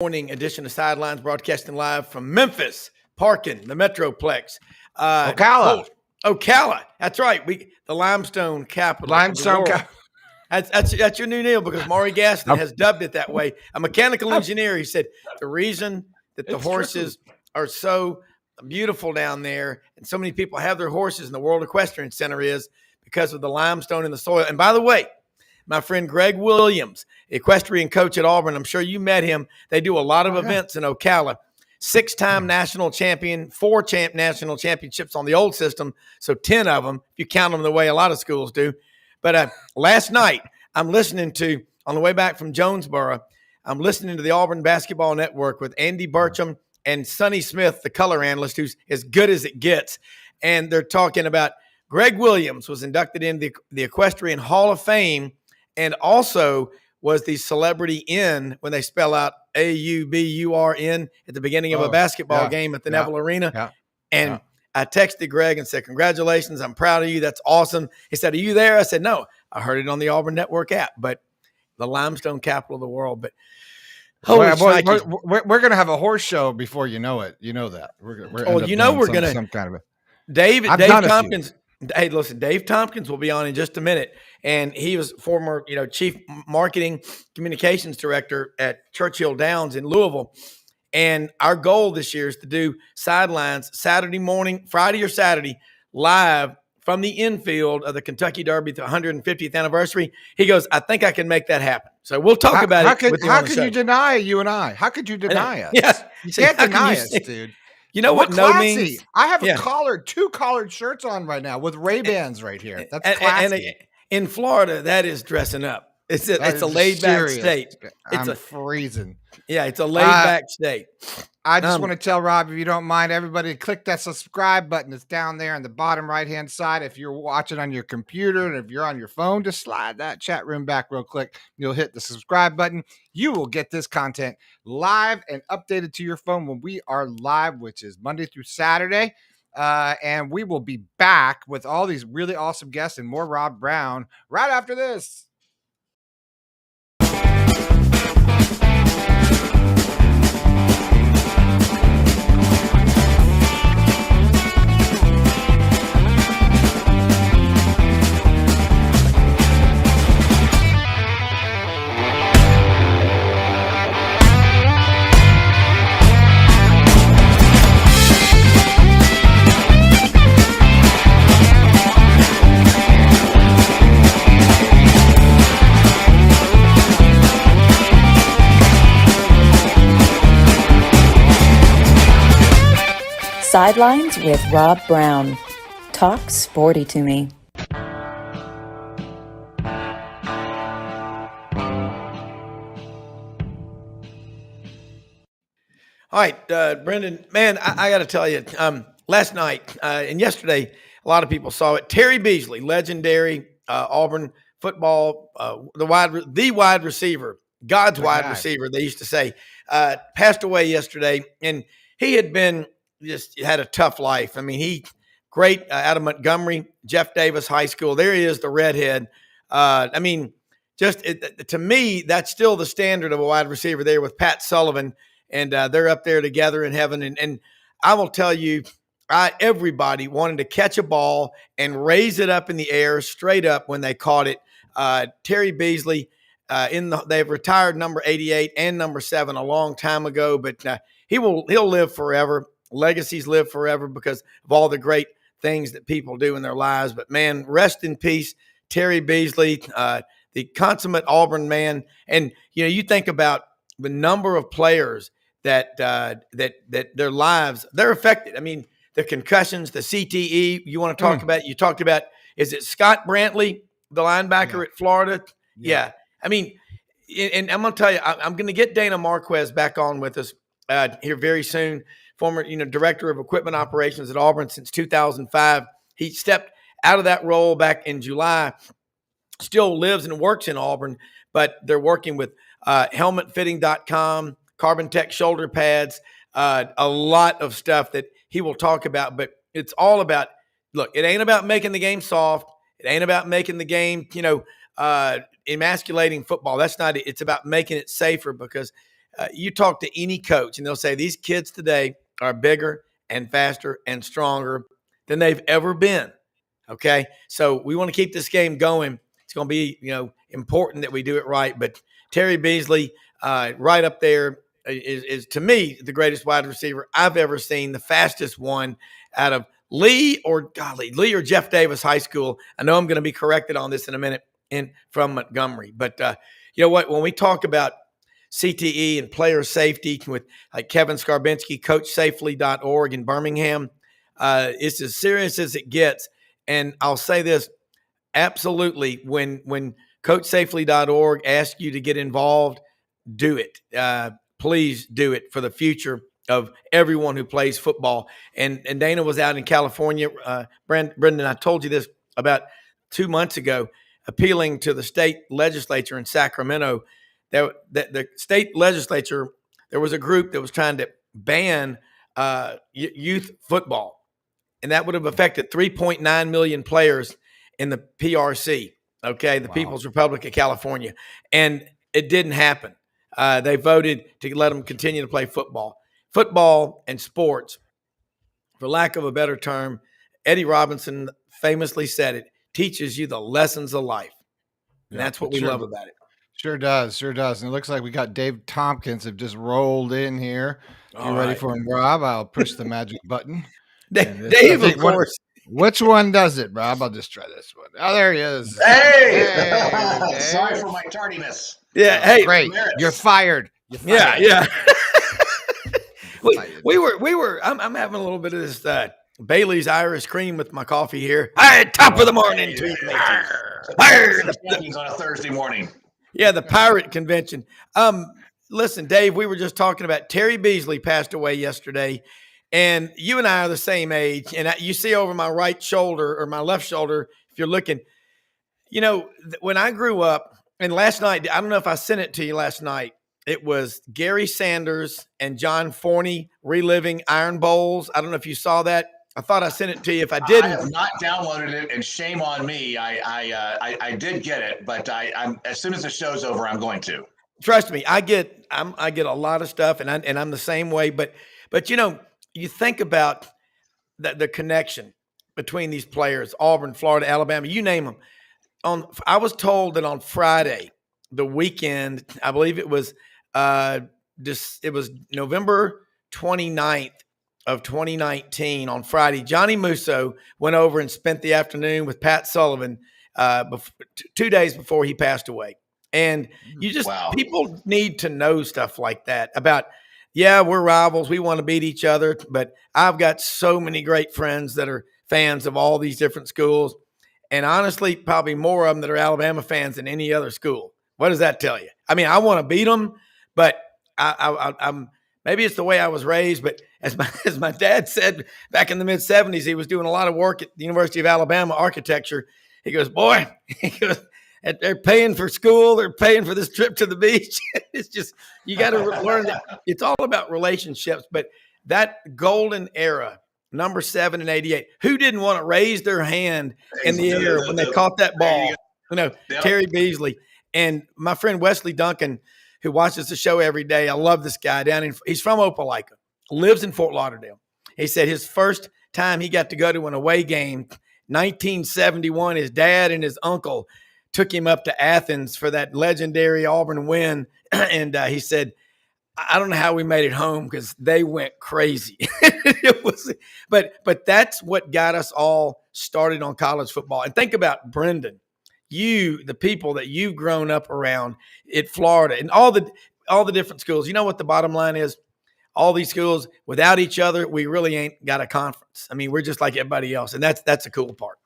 Morning edition of Sidelines, broadcasting live from Memphis, Parkin, the Metroplex. Ocala. That's right. The limestone capital of the world. That's your new deal because Maury Gaston has dubbed it that way. A mechanical engineer, he said, the reason that the horses are so beautiful down there and so many people have their horses in the World Equestrian Center is because of the limestone in the soil. And by the way, my friend Greg Williams, equestrian coach at Auburn, I'm sure you met him. They do a lot of events in Ocala. 6-time national champion, 4 national championships on the old system, so 10 of them, if you count them the way a lot of schools do. But last night, I'm listening to, on the way back from Jonesboro, I'm listening to the Auburn Basketball Network with Andy Burcham and Sonny Smith, the color analyst, who's as good as it gets. And they're talking about Greg Williams was inducted into the Equestrian Hall of Fame and also was the celebrity in when they spell out AUBURN at the beginning of a basketball game at the Neville Arena. And I texted Greg and said, congratulations, I'm proud of you. That's awesome. He said, are you there? I said, no, I heard it on the Auburn Network app, but the limestone capital of the world. But we're going to have a horse show before you know it. You know that. We're going to some kind of a Dave Tompkins. Hey, listen, Dave Tompkins will be on in just a minute. And he was former, chief marketing communications director at Churchill Downs in Louisville. And our goal this year is to do Sidelines Saturday morning, Friday or Saturday, live from the infield of the Kentucky Derby, the 150th anniversary. He goes, I think I can make that happen. So we'll talk about it. How could you deny you and I? How could you deny us? Yes. You can't deny us, dude. You know what no means? I have two collared shirts on right now with Ray-Bans right here. That's classy. And in Florida, that is dressing up. It's a laid-back state. I'm freezing. Yeah, it's a laid-back state. I just want to tell Rob, if you don't mind, everybody click that subscribe button. It's down there on the bottom right-hand side. If you're watching on your computer and if you're on your phone, just slide that chat room back real quick. You'll hit the subscribe button. You will get this content live and updated to your phone when we are live, which is Monday through Saturday. And we will be back with all these really awesome guests and more Rob Browne right after this. Sidelines with Rob Browne. Talk sporty to me. All right, Brenden, man, I got to tell you, last night and yesterday, a lot of people saw it. Terry Beasley, legendary Auburn football, the wide receiver, God's wide receiver, they used to say, passed away yesterday. And he had been just had a tough life. I mean, great out of Montgomery, Jeff Davis High School. There he is, the redhead. I mean, to me, that's still the standard of a wide receiver there with Pat Sullivan. And they're up there together in heaven. And I will tell you, everybody wanted to catch a ball and raise it up in the air straight up when they caught it. Terry Beasley, they've retired number 88 and number 7 a long time ago, but he'll live forever. Legacies live forever because of all the great things that people do in their lives. But man, rest in peace, Terry Beasley, the consummate Auburn man. And you think about the number of players that their lives, they're affected. I mean, the concussions, the CTE, you want to talk about, you talked about, is it Scott Brantley, the linebacker at Florida? Yeah. I mean, and I'm going to tell you, I'm going to get Dana Marquez back on with us here very soon. Former, director of equipment operations at Auburn since 2005. He stepped out of that role back in July, still lives and works in Auburn, but they're working with helmetfitting.com, Carbon Tech shoulder pads, a lot of stuff that he will talk about, but it's all about, look, it ain't about making the game soft. It ain't about making the game, emasculating football. That's not it. It's about making it safer because you talk to any coach and they'll say these kids today are bigger and faster and stronger than they've ever been. Okay. So we want to keep this game going. It's going to be, important that we do it right. But Terry Beasley, right up there is to me the greatest wide receiver I've ever seen, the fastest one out of Lee or Jeff Davis High School. I know I'm going to be corrected on this in a minute from Montgomery. But you know what? When we talk about CTE and player safety with like Kevin Skarbinski, CoachSafely.org in Birmingham, it's as serious as it gets. And I'll say this, absolutely, when CoachSafely.org asks you to get involved, do it. Please do it for the future of everyone who plays football. And Dana was out in California. Brenden, I told you this about 2 months ago, appealing to the state legislature in Sacramento. That the state legislature, there was a group that was trying to ban youth football. And that would have affected 3.9 million players in the PRC, okay, the People's Republic of California. And it didn't happen. They voted to let them continue to play football. Football and sports, for lack of a better term, Eddie Robinson famously said it, teaches you the lessons of life. And that's what we love about it. Sure does. And it looks like we got Dave Tompkins have just rolled in here. You ready for him, Rob? I'll push the magic button. Dave, of course. Which one does it, Rob? I'll just try this one. Oh, there he is. Hey! Sorry for my tardiness. Yeah, hey. Great. You're fired. Yeah. we were. I'm having a little bit of this Bailey's Irish cream with my coffee here. Top of the morning to you. Champions on a Thursday morning. Yeah, the Pirate Convention. Listen, Dave, we were just talking about Terry Beasley passed away yesterday. And you and I are the same age. And you see over my right shoulder or my left shoulder, if you're looking, when I grew up, and last night, I don't know if I sent it to you last night. It was Gary Sanders and John Forney reliving Iron Bowls. I don't know if you saw that. I thought I sent it to you. If I didn't, I have not downloaded it, and shame on me. I did get it, but I'm as soon as the show's over, I'm going to. Trust me, I get a lot of stuff, and I'm the same way. But you think about the connection between these players, Auburn, Florida, Alabama, you name them. I was told that on Friday, the weekend, I believe it was November 29th of 2019 on Friday, Johnny Musso went over and spent the afternoon with Pat Sullivan 2 days before he passed away. And people need to know stuff like that about, we're rivals. We want to beat each other. But I've got so many great friends that are fans of all these different schools. And honestly, probably more of them that are Alabama fans than any other school. What does that tell you? I mean, I want to beat them, but I'm maybe it's the way I was raised. But as my dad said back in the mid-'70s, he was doing a lot of work at the University of Alabama architecture. He goes, they're paying for school. They're paying for this trip to the beach. It's just, you got to learn that it's all about relationships. But that golden era, number 7 and 88, who didn't want to raise their hand in the air when they caught that ball? Terry Beasley. And my friend Wesley Duncan, who watches the show every day, I love this guy he's from Opelika, lives in Fort Lauderdale. He said his first time he got to go to an away game, 1971, his dad and his uncle took him up to Athens for that legendary Auburn win. And he said, I don't know how we made it home because they went crazy. But that's what got us all started on college football. And think about Brenden, the people that you've grown up around at Florida and all the different schools. You know what the bottom line is? All these schools, without each other, we really ain't got a conference. I mean, we're just like everybody else. And that's a cool part.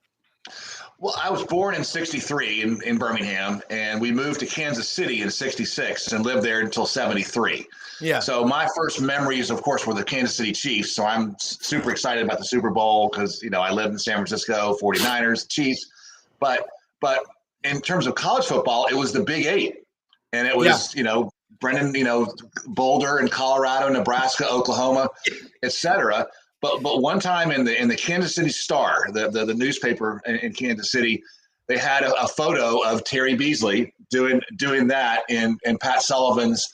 Well, I was born in 63 in Birmingham, and we moved to Kansas City in 66 and lived there until 73. Yeah. So my first memories, of course, were the Kansas City Chiefs. So I'm super excited about the Super Bowl because, I lived in San Francisco, 49ers, Chiefs. But in terms of college football, it was the Big Eight. And it was, Brenden, Boulder and Colorado, Nebraska, Oklahoma, et cetera. But one time in the Kansas City Star, the newspaper in Kansas City, they had a photo of Terry Beasley doing that in Pat Sullivan's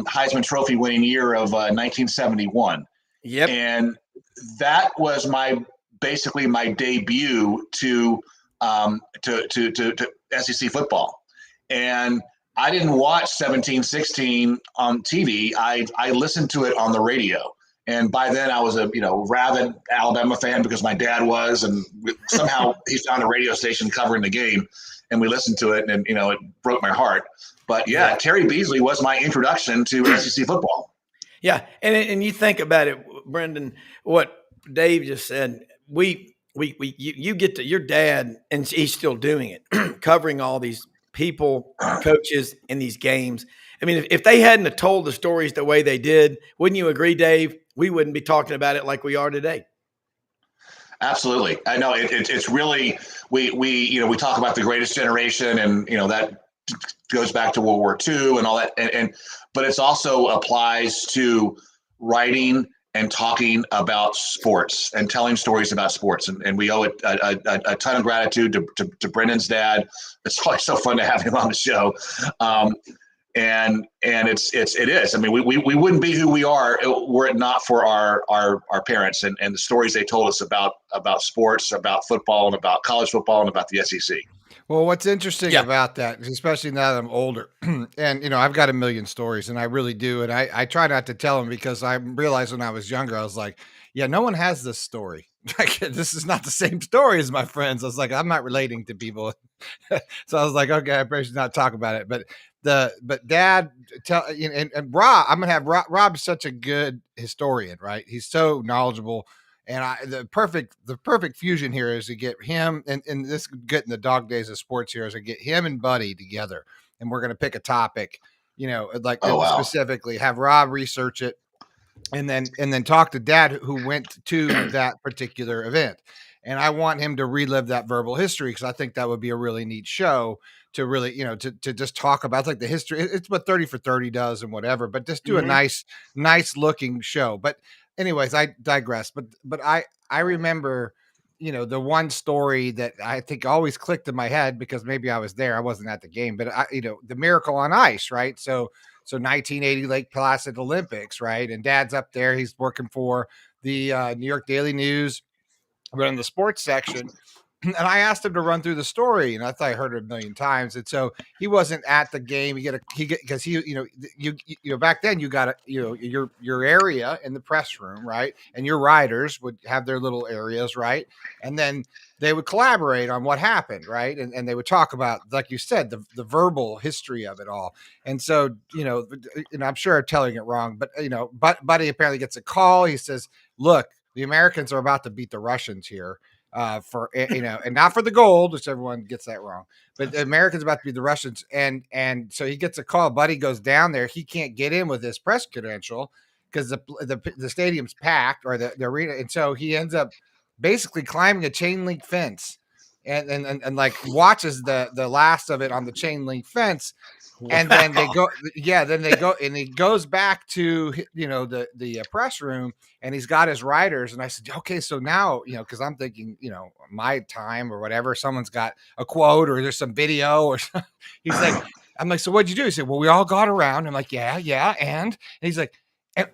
Heisman Trophy winning year of 1971. Yep. And that was basically my debut to SEC football. And I didn't watch 17-16 on TV. I listened to it on the radio. And by then I was a rabid Alabama fan because my dad was, and somehow he found a radio station covering the game, and we listened to it, and it broke my heart. But yeah, Terry Beasley was my introduction to SEC football. Yeah, and you think about it, Brenden, what Dave just said. You get to your dad, and he's still doing it, covering all these people, coaches in these games. I mean, if they hadn't have told the stories the way they did, wouldn't you agree, Dave? We wouldn't be talking about it like we are today. Absolutely. I know it's really, we talk about the greatest generation, and, that goes back to World War II and all that. But it's also applies to writing and talking about sports and telling stories about sports. And we owe it a ton of gratitude to Brendan's dad. It's always so fun to have him on the show. And it is. I mean, we wouldn't be who we are were it not for our parents and the stories they told us about sports, about football, and about college football, and about the SEC. Well, what's interesting about that, especially now that I'm older, and I've got a million stories, and I really do, and I try not to tell them because I realized when I was younger, I was like, yeah, no one has this story. Like, this is not the same story as my friends. I was like, I'm not relating to people, so I was like, okay, I probably should not talk about it. But Dad, and Rob, I'm gonna have Rob's such a good historian, right? He's so knowledgeable. And the perfect fusion here is to get him, and this getting the dog days of sports here, is to get him and Buddy together, and we're going to pick a topic, specifically have Rob research it, and then talk to Dad who went to that particular event, and I want him to relive that verbal history because I think that would be a really neat show to really to just talk about like the history. It's what 30 for 30 does and whatever, but just do a nice looking show. But anyways, I digress. But I remember, the one story that I think always clicked in my head because maybe I was there. I wasn't at the game, but the Miracle on Ice, right? So 1980 Lake Placid Olympics, right? And Dad's up there. He's working for the New York Daily News, running the sports section. And I asked him to run through the story, and I thought I heard it a million times. And so he wasn't at the game. Because back then you got your area in the press room, right? And your writers would have their little areas, right? And then they would collaborate on what happened, right? And they would talk about, like you said, the verbal history of it all. And so, I'm sure I'm telling it wrong, but Buddy apparently gets a call. He says, "Look, the Americans are about to beat the Russians here." And not for the gold, which everyone gets that wrong, but the Americans about to be the Russians. And so he gets a call. Buddy goes down there. He can't get in with his press credential because the stadium's packed, or the arena. And so he ends up basically climbing a chain link fence and like watches the last of it on the chain link fence. Wow. And then they go, and he goes back to, the press room, and he's got his writers. And I said, okay, so now, cause I'm thinking, my time or whatever, someone's got a quote or there's some video or something. He's like, I'm like, so what'd you do? He said, well, we all got around. I'm like, yeah. And he's like,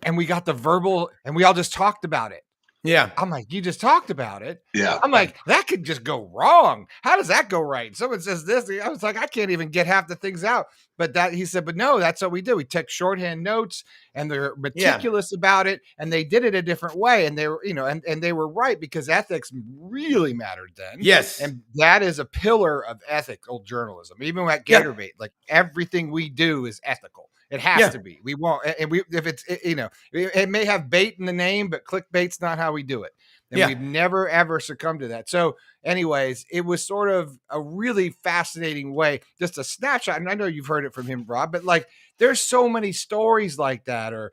and we got the verbal, and we all just talked about it. Yeah. I'm like, you just talked about it. Yeah. I'm like, that could just go wrong. How does that go right? Someone says this. I was like, I can't even get half the things out. But he said, but no, that's what we do. We take shorthand notes, and they're meticulous about it. And they did it a different way. And they were, and they were right, because ethics really mattered then. Yes. And that is a pillar of ethical journalism. Even at Gatorbait, like everything we do is ethical. It has to be. We won't, and if it's, it may have bait in the name, but clickbait's not how we do it. And we've never, ever succumbed to that. So anyways, it was sort of a really fascinating way, just a snapshot. And I know you've heard it from him, Rob, but like, there's so many stories like that, or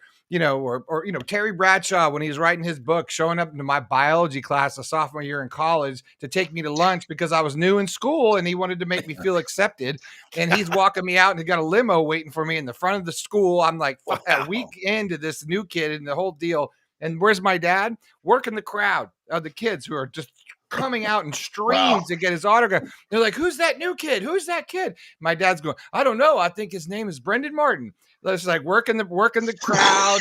Terry Bradshaw, when he was writing his book, showing up into my biology class a sophomore year in college to take me to lunch because I was new in school and he wanted to make me feel accepted. And he's walking me out, and he got a limo waiting for me in the front of the school. I'm like, a week into this new kid and the whole deal. And where's my dad? Working the crowd of the kids who are just coming out in streams to get his autograph. They're like, who's that new kid? Who's that kid? My dad's going, I don't know. I think his name is Brendan Martin. It's like working the crowd,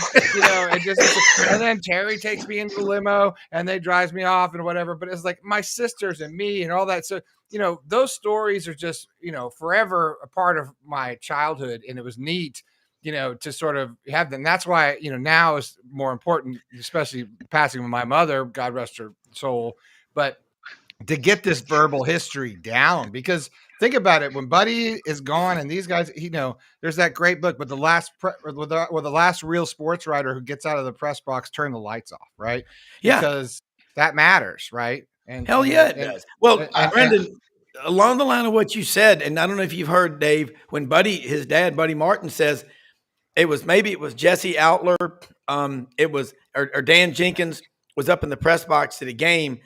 and then Terry takes me into the limo and they drives me off and whatever. But it's like my sisters and me and all that. So, those stories are just, forever a part of my childhood. And it was neat, to sort of have them. That's why, now is more important, especially passing with my mother, God rest her soul. But to get this verbal history down, because think about it, when Buddy is gone and these guys, there's that great book with the last with the last real sports writer who gets out of the press box, turn the lights off, right? Yeah. Because that matters, right? And Hell yeah, it does. Well, Brenden, along the line of what you said, and I don't know if you've heard, Dave, when his dad, Buddy Martin, says it was Jesse Outler, it was or Dan Jenkins was up in the press box at a game.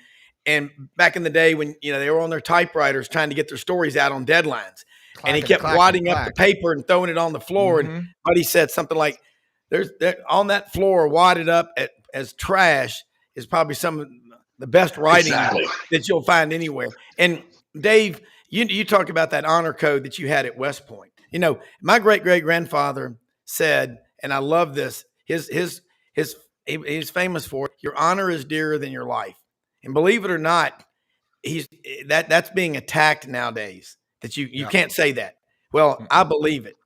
And back in the day when, they were on their typewriters trying to get their stories out on deadlines, and he kept wadding up the paper and throwing it on the floor. Mm-hmm. And Buddy said something like, there's on that floor wadded up as trash is probably some of the best writing that you'll find anywhere. And Dave, you talked about that honor code that you had at West Point. My great-great-grandfather said, and I love this, he's famous for it, your honor is dearer than your life. And believe it or not, that's being attacked nowadays, that you can't say that. Well, I believe it.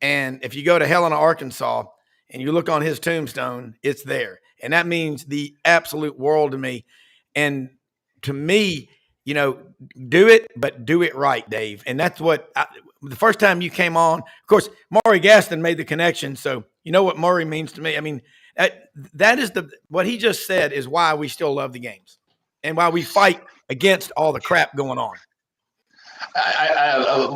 And if you go to Helena, Arkansas, and you look on his tombstone, it's there. And that means the absolute world to me. And to me, do it, but do it right, Dave. And that's what the first time you came on, of course, Maury Gaston made the connection. So you know what Maury means to me. I mean, that is what he just said is why we still love the games and why we fight against all the crap going on.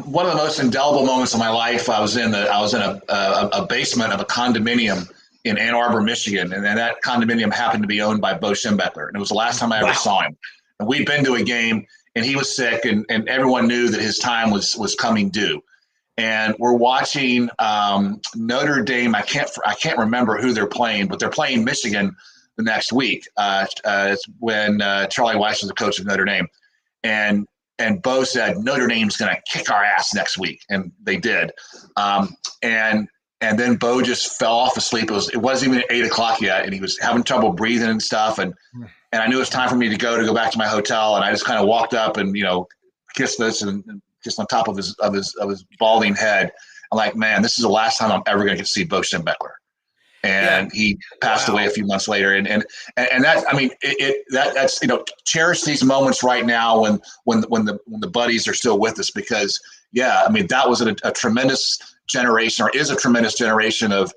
One of the most indelible moments of my life, I was in a basement of a condominium in Ann Arbor, Michigan, and then that condominium happened to be owned by Bo Schembechler, and it was the last time I ever saw him. And we'd been to a game, and he was sick, and everyone knew that his time was coming due. And we're watching Notre Dame. I can't remember who they're playing, but they're playing Michigan the next week. It's when Charlie Weiss was the coach of Notre Dame, and Bo said Notre Dame's going to kick our ass next week, and they did. And then Bo just fell off asleep. It wasn't even 8 o'clock yet, and he was having trouble breathing and stuff. And I knew it was time for me to go back to my hotel, and I just kind of walked up and kissed this and just on top of his balding head. I'm like, man, this is the last time I'm ever going to get to see Bo Schembechler. And he passed away a few months later. And that, I mean, that's, cherish these moments right now when the buddies are still with us, because I mean, that was a tremendous generation, or is a tremendous generation of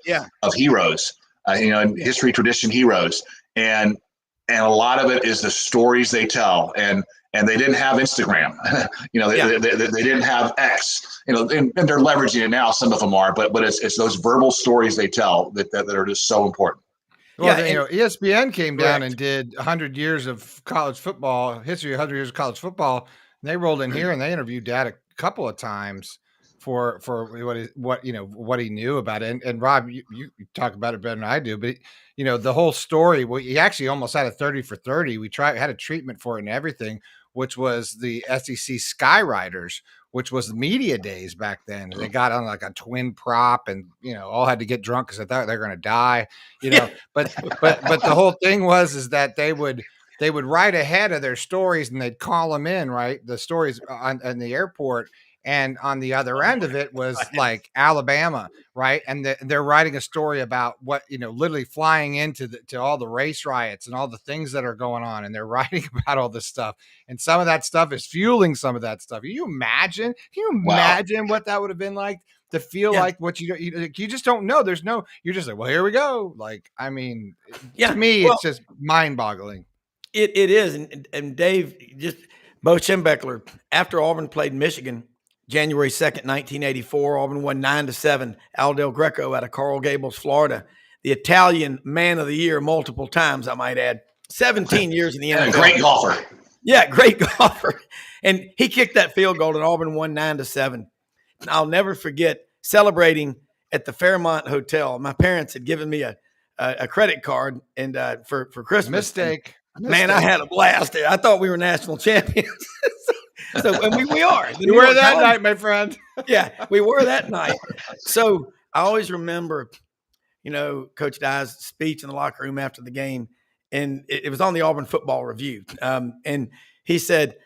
heroes, and history, tradition heroes. And a lot of it is the stories they tell. And they didn't have Instagram, they didn't have X, and they're leveraging it now. Some of them are, but it's those verbal stories they tell that are just so important. Well, ESPN came down and did 100 years of college football history, 100 years of college football. And they rolled in here and they interviewed Dad a couple of times for what he knew about it. And Rob, you talk about it better than I do, but the whole story. Well, he actually almost had a 30 for 30. We had a treatment for it and everything, which was the SEC Skyriders, which was the media days back then. They got on like a twin prop and, all had to get drunk because they thought they were going to die, but the whole thing is that they would write ahead of their stories and they'd call them in, right? The stories on the airport. And on the other end of it was like Alabama, right? And they're writing a story about what, literally flying into to all the race riots and all the things that are going on. And they're writing about all this stuff. And some of that stuff is fueling some of that stuff. Can you imagine what that would have been like to feel like what you just don't know? You're just like, well, here we go. Like, I mean, to me, it's just mind boggling. It is. And Dave, just Bo Schembechler, after Auburn played Michigan, January 2nd, 1984, Auburn won 9-7. Al Del Greco out of Coral Gables, Florida. The Italian Man of the Year multiple times, I might add. 17 years in the NFL. Great golfer. Yeah, great golfer. And he kicked that field goal and Auburn won 9-7. I'll never forget celebrating at the Fairmont Hotel. My parents had given me a credit card and for Christmas. Mistake. Man, I had a blast there. I thought we were national champions. So, and we are. You were that night, my friend. Yeah, we were that night. So I always remember, Coach Dye's speech in the locker room after the game, and it was on the Auburn Football Review. And he said,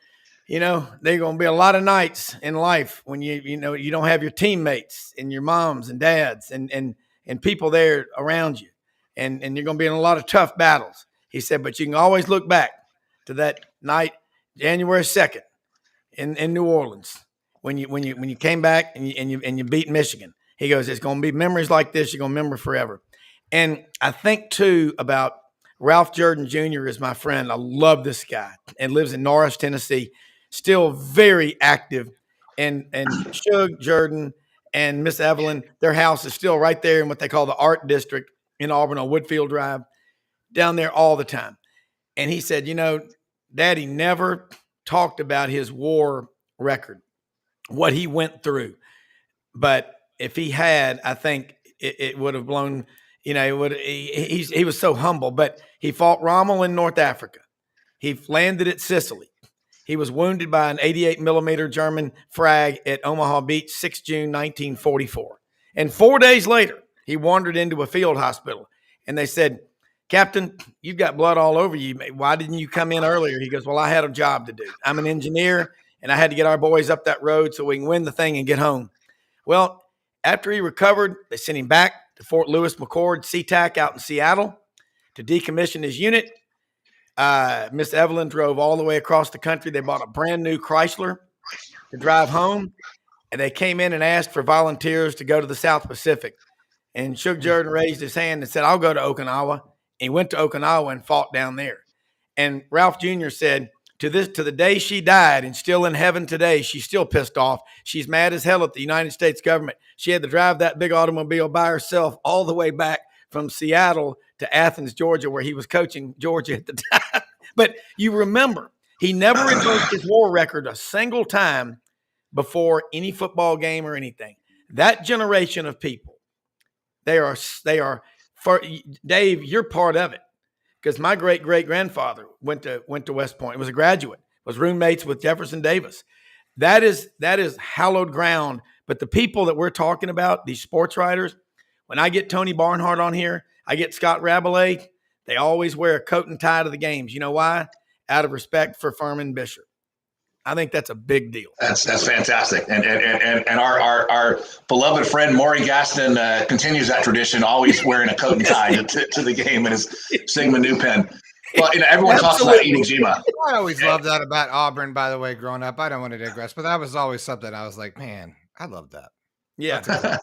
there are going to be a lot of nights in life when you don't have your teammates and your moms and dads and people there around you, and you're going to be in a lot of tough battles. He said, but you can always look back to that night, January 2nd, in New Orleans, when you came back and you beat Michigan. He goes, it's going to be memories like this you're going to remember forever. And I think too about Ralph Jordan Jr. is my friend. I love this guy and lives in Norris, Tennessee. Still very active, and Shug Jordan and Miss Evelyn, their house is still right there in what they call the Art District in Auburn on Woodfield Drive, down there all the time. And he said, Daddy never talked about his war record, what he went through. But if he had, I think it would have blown, he was so humble. But he fought Rommel in North Africa. He landed at Sicily. He was wounded by an 88 millimeter German frag at Omaha Beach, 6 June, 1944. And 4 days later, he wandered into a field hospital. And they said, Captain, you've got blood all over you. Why didn't you come in earlier? He goes, well, I had a job to do. I'm an engineer, and I had to get our boys up that road so we can win the thing and get home. Well, after he recovered, they sent him back to Fort Lewis McChord SeaTac out in Seattle to decommission his unit. Miss Evelyn drove all the way across the country. They bought a brand new Chrysler to drive home, and they came in and asked for volunteers to go to the South Pacific. And Shug Jordan raised his hand and said, I'll go to Okinawa. And he went to Okinawa and fought down there. And Ralph Jr. said, to the day she died and still in heaven today, she's still pissed off. She's mad as hell at the United States government. She had to drive that big automobile by herself all the way back from Seattle to Athens, Georgia, where he was coaching Georgia at the time. But you remember, he never invoked his war record a single time before any football game or anything. That generation of people, they are for Dave, you're part of it. Because my great-great-grandfather went to West Point, was a graduate, was roommates with Jefferson Davis. That is hallowed ground. But the people that we're talking about, these sports writers, when I get Tony Barnhart on here, I get Scott Rabelais, they always wear a coat and tie to the games. You know why? Out of respect for Furman Bishop. I think that's a big deal. That's fantastic, and our beloved friend Maury Gaston continues that tradition, always wearing a coat and tie to the game in his Sigma Nu pen. But everyone talks about Iwo Jima. I always loved that about Auburn. By the way, growing up, I don't want to digress, but that was always something I was like, man, I love that. Yeah.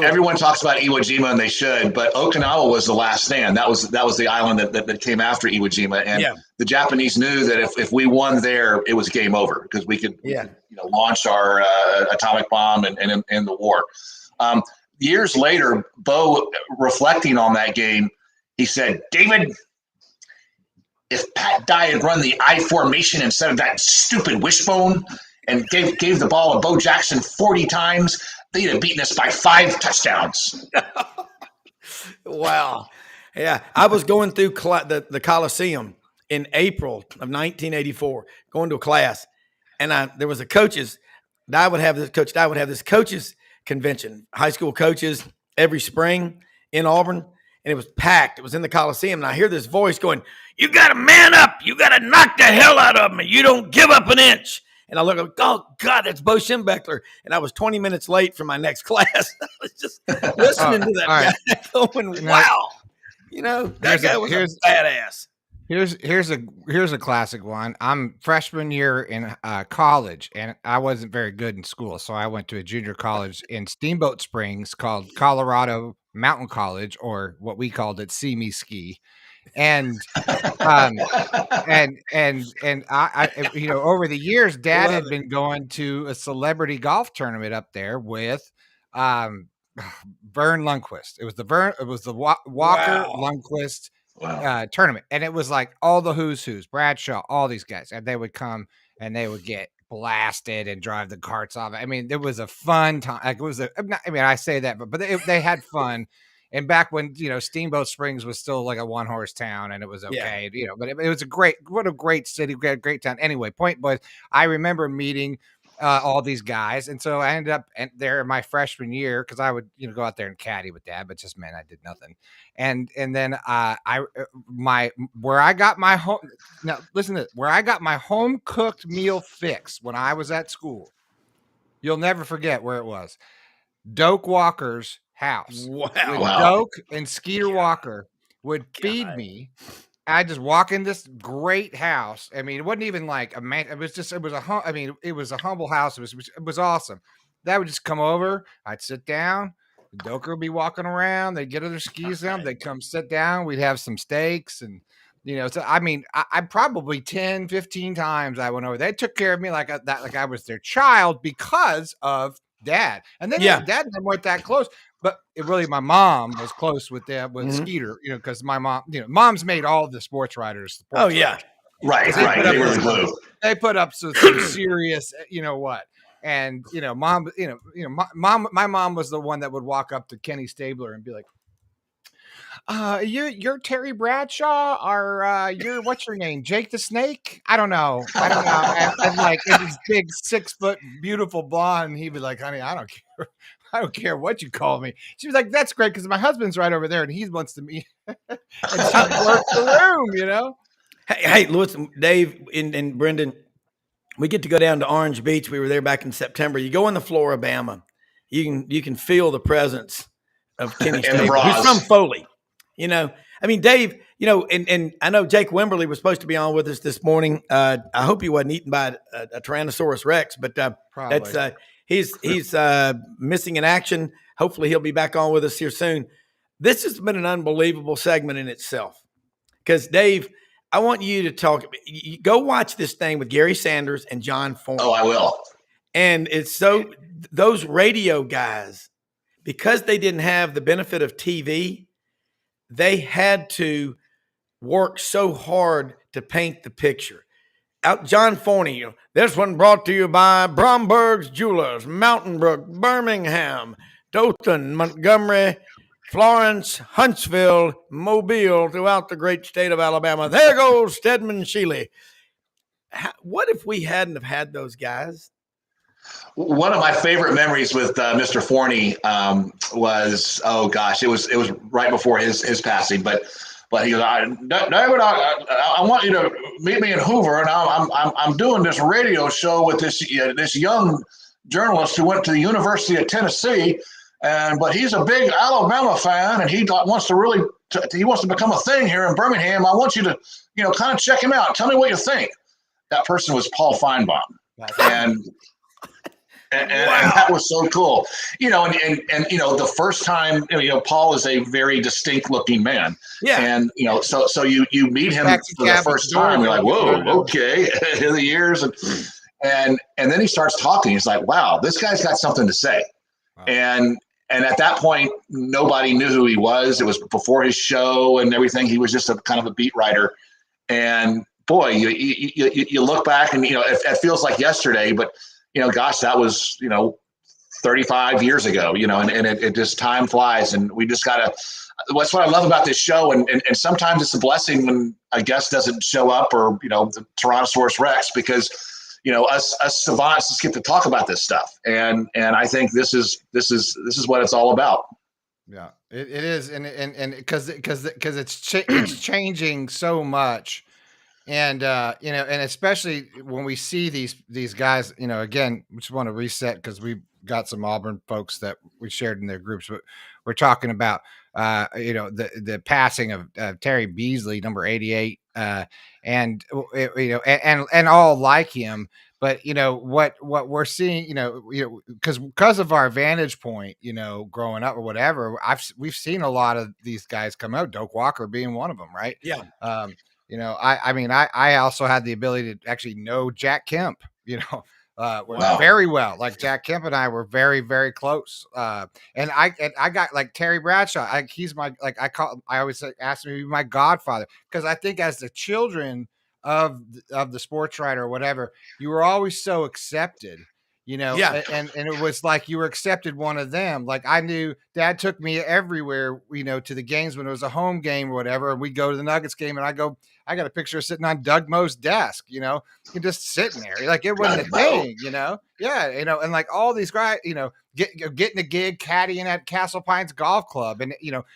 Everyone talks about Iwo Jima, and they should, but Okinawa was the last stand. That was the island that came after Iwo Jima, and the Japanese knew that if we won there, it was game over because we could launch our atomic bomb and end the war. Years later, Bo, reflecting on that game, he said, David, if Pat Dye had run the I formation instead of that stupid wishbone and gave the ball to Bo Jackson 40 times, they'd have beaten us by 5 touchdowns. Wow. Yeah. I was going through the Coliseum in April of 1984, going to a class, and there was a coaches. Coach Dye would have this coaches convention, high school coaches every spring in Auburn, and it was packed. It was in the Coliseum, and I hear this voice going, you got to man up. You got to knock the hell out of them. You don't give up an inch. And I look, oh, God, that's Bo Schembechler. And I was 20 minutes late for my next class. I was just listening to that guy going, wow. That guy was a badass. Here's a classic one. I'm freshman year in college, and I wasn't very good in school. So I went to a junior college in Steamboat Springs called Colorado Mountain College, or what we called it, See Me Ski. And I over the years, Dad had been going to a celebrity golf tournament up there with Vern Lundquist. It was the Walker Lundquist tournament, and it was like all the who's Bradshaw, all these guys, and they would come and they would get blasted and drive the carts off. I mean, it was a fun time. Like I say that, but they had fun. And back when, Steamboat Springs was still like a 1-horse town, and it was okay, but it was what a great city, great town. Anyway, point was, I remember meeting all these guys. And so I ended up there my freshman year because I would, go out there and caddy with Dad, but just man, I did nothing. And then where I got my home now listen to this, where I got my home cooked meal fix when I was at school. You'll never forget where it was. Doak Walker's house. Wow. Doak and Skeeter Walker would feed me. I just walk in this great house. I mean, it wasn't even like a man. It was a humble house. It was awesome. That would just come over. I'd sit down. The Doker would be walking around. They'd get their skis on. They'd come sit down. We'd have some steaks and, so I mean, I probably 10, 15 times I went over. They took care of me like I was their child because of Dad. And then Dad and them weren't that close. But my mom was close with them, with Skeeter, because my mom, mom's made all of the sports writers. Right. They were the glue. They put up some serious, what, and mom, my mom was the one that would walk up to Kenny Stabler and be like, you're Terry Bradshaw, or you're what's your name, Jake the Snake? I don't know. And like this big 6 foot beautiful blonde, and he'd be like, honey, I don't care. I don't care what you call me. She was like, that's great because my husband's right over there and he wants to meet. And she worked the room, Hey, listen, Dave and Brenden, we get to go down to Orange Beach. We were there back in September. You go in the Floribama, you can feel the presence of Kenny Stabler, who's from Foley. I mean, Dave, and I know Jake Wimberly was supposed to be on with us this morning. I hope he wasn't eaten by a Tyrannosaurus Rex, but that's he's missing in action. Hopefully he'll be back on with us here soon. This has been an unbelievable segment in itself because, Dave, I want you to talk. Go watch this thing with Gary Sanders and John Forney. Oh, I will. And it's those radio guys, because they didn't have the benefit of TV, they had to work so hard to paint the picture. John Forney, this one brought to you by Bromberg's Jewelers, Mountain Brook, Birmingham, Dothan, Montgomery, Florence, Huntsville, Mobile, throughout the great state of Alabama. There goes Stedman Shealy. What if we hadn't have had those guys? One of my favorite memories with Mr. Forney was, it was right before his passing, but he goes, David, I want you to meet me in Hoover, and I'm doing this radio show with this young journalist who went to the University of Tennessee, but he's a big Alabama fan, and he wants to become a thing here in Birmingham. I want you to kind of check him out. Tell me what you think. That person was Paul Feinbaum, and that was so cool, and the first time, Paul is a very distinct looking man. Yeah. And, so you meet him for the first time. You're like, whoa, okay. In the years. And then he starts talking. He's like, wow, this guy's got something to say. Wow. And at that point, nobody knew who he was. It was before his show and everything. He was just a kind of a beat writer. And boy, you look back and, it feels like yesterday, but gosh, that was, 35 years ago, and it just, time flies, and we just gotta, that's what I love about this show. And sometimes it's a blessing when a guest doesn't show up, or, the Tyrannosaurus Rex, because, us savants just get to talk about this stuff. And I think this is what it's all about. Yeah, it is. And because it's changing so much. And, and especially when we see these guys, again, we just want to reset because we've got some Auburn folks that we shared in their groups, but we're talking about, the passing of Terry Beasley, number 88, and all like him. But, what we're seeing, because of our vantage point, growing up or whatever, we've seen a lot of these guys come out, Doak Walker being one of them. Right. Yeah. I also had the ability to actually know Jack Kemp, Wow. very well. Like Jack Kemp and I were very, very close. And I got like Terry Bradshaw. He's my, I always ask him to be my godfather, because I think as the children of the sports writer or whatever, you were always so accepted. Yeah. And it was like you were accepted one of them. Like I knew Dad took me everywhere, to the games when it was a home game or whatever. And we'd go to the Nuggets game, and I got a picture of sitting on Doug Moe's desk, just sitting there. Like it wasn't a thing, Yeah, and like all these guys, getting a gig caddying at Castle Pines Golf Club, and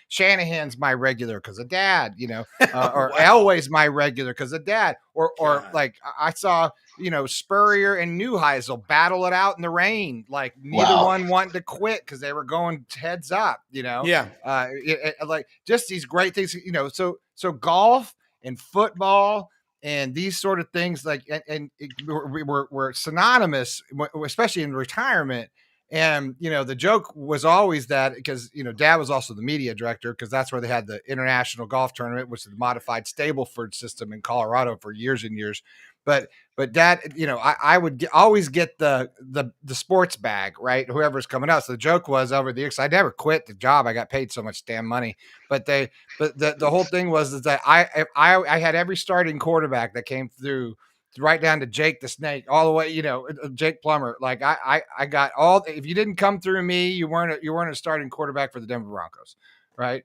Shanahan's my regular because of dad, or Wow. Elway's my regular because of dad, or God. like I saw, Spurrier and Neuheisel battle it out in the rain, like neither one wanted to quit because they were going heads up, Yeah. like just these great things, so golf and football and these sort of things, like, and we're synonymous, especially in retirement. And, the joke was always that because, dad was also the media director because that's where they had the international golf tournament, which is the modified Stableford system in Colorado for years and years. But dad, I would always get the sports bag, right? Whoever's coming out. So the joke was over the years, I never quit the job. I got paid so much damn money, but the whole thing was that I had every starting quarterback that came through, right down to Jake the Snake, all the way, Jake Plummer. Like I got all. If you didn't come through me, you weren't a starting quarterback for the Denver Broncos, right?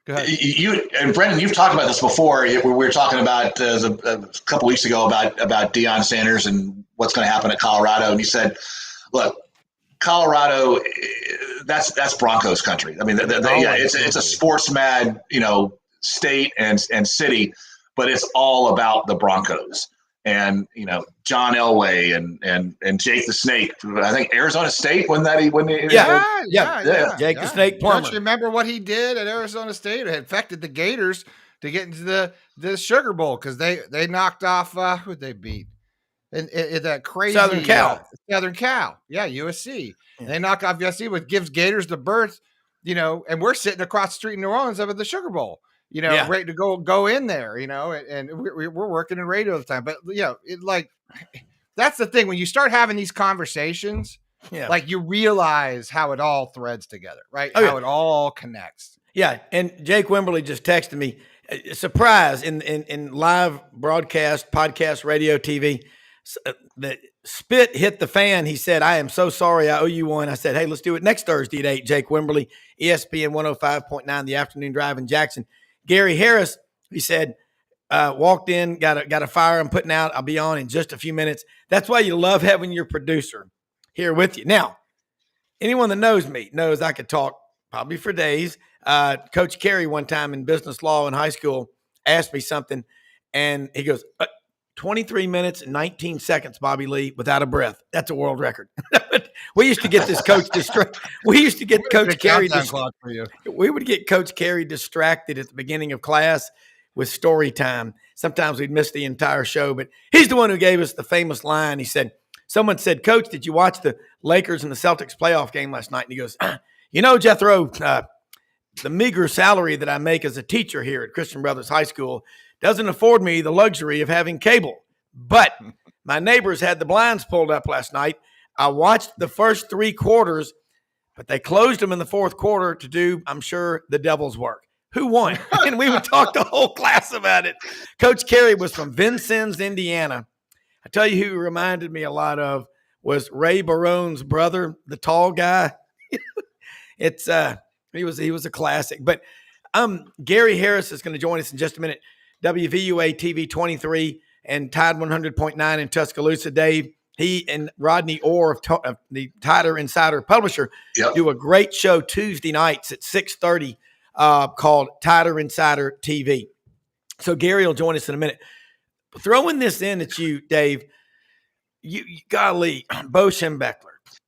Go ahead. You and Brenden, you've talked about this before. We were talking about a couple weeks ago about Deion Sanders and what's going to happen at Colorado, and you said, "Look, Colorado, that's Broncos country. I mean, it's a sports mad, state and city, but it's all about the Broncos." And John Elway and Jake the Snake. I think Arizona State Yeah. Jake the Snake Plummer. Don't you remember what he did at Arizona State? It affected the Gators to get into the Sugar Bowl because they knocked off who'd they beat? And that crazy Southern Cal. Yeah, USC. Yeah. They knock off USC, which gives Gators the berth. And we're sitting across the street in New Orleans over the Sugar Bowl. Ready to go in there, and we're working in radio all the time. But that's the thing when you start having these conversations, like you realize how it all threads together, right? How it all connects. Yeah, and Jake Wimberly just texted me, surprise in live broadcast, podcast, radio, TV. The spit hit the fan. He said, "I am so sorry. I owe you one." I said, "Hey, let's do it next Thursday at 8. Jake Wimberly, ESPN 105.9, the afternoon drive in Jackson. Gary Harris," he said, walked in, got a fire I'm putting out. I'll be on in just a few minutes. That's why you love having your producer here with you. Now, anyone that knows me knows I could talk probably for days. Coach Carey one time in business law in high school asked me something, and he goes, 23 minutes and 19 seconds, Bobby Lee, without a breath. That's a world record. We used to get this coach distracted. We used to get Coach Carey We would get Coach Carey distracted at the beginning of class with story time. Sometimes we'd miss the entire show, but he's the one who gave us the famous line. He said, someone said, "Coach, did you watch the Lakers and the Celtics playoff game last night?" And he goes, Jethro, the meager salary that I make as a teacher here at Christian Brothers High School doesn't afford me the luxury of having cable. But my neighbors had the blinds pulled up last night. I watched the first 3 quarters, but they closed them in the 4th quarter to do, I'm sure, the devil's work. Who won? And we would talk the whole class about it. Coach Carey was from Vincennes, Indiana. I tell you who reminded me a lot of was Ray Barone's brother, the tall guy. He was a classic. But Gary Harris is going to join us in just a minute. WVUA TV 23 and Tide 100.9 in Tuscaloosa. Dave, he and Rodney Orr of the Tider Insider Publisher do a great show Tuesday nights at 6:30 called Tider Insider TV. So Gary will join us in a minute. Throwing this in at you, Dave, golly, Bo Schembechler,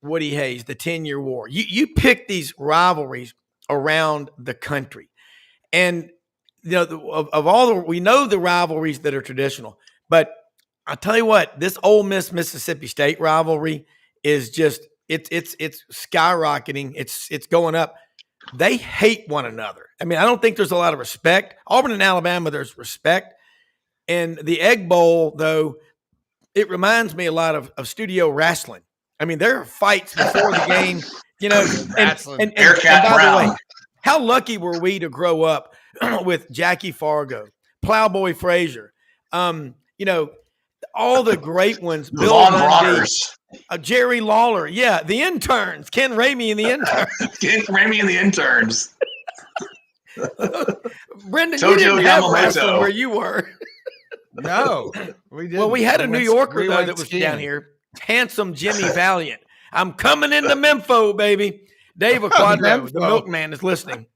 Woody Hayes, the 10-year war. You pick these rivalries around the country. And we know the rivalries that are traditional, but I'll tell you what, this Ole Miss Mississippi State rivalry is just it's skyrocketing. It's going up. They hate one another. I mean, I don't think there's a lot of respect. Auburn and Alabama, there's respect. And the Egg Bowl, though, it reminds me a lot of studio wrestling. I mean, there are fights before the game, and by the way, how lucky were we to grow up with Jackie Fargo, Plowboy Frazier, all the great ones, Bill Bundy, Jerry Lawler, the interns, Ken Ramey and the interns. Brenden, you didn't have wrestling where you were. No, we didn't. Well, we had a New Yorker though that was skiing. down here. Handsome Jimmy Valiant. I'm coming into Mempho, baby. Dave Quadro, the milkman, is listening.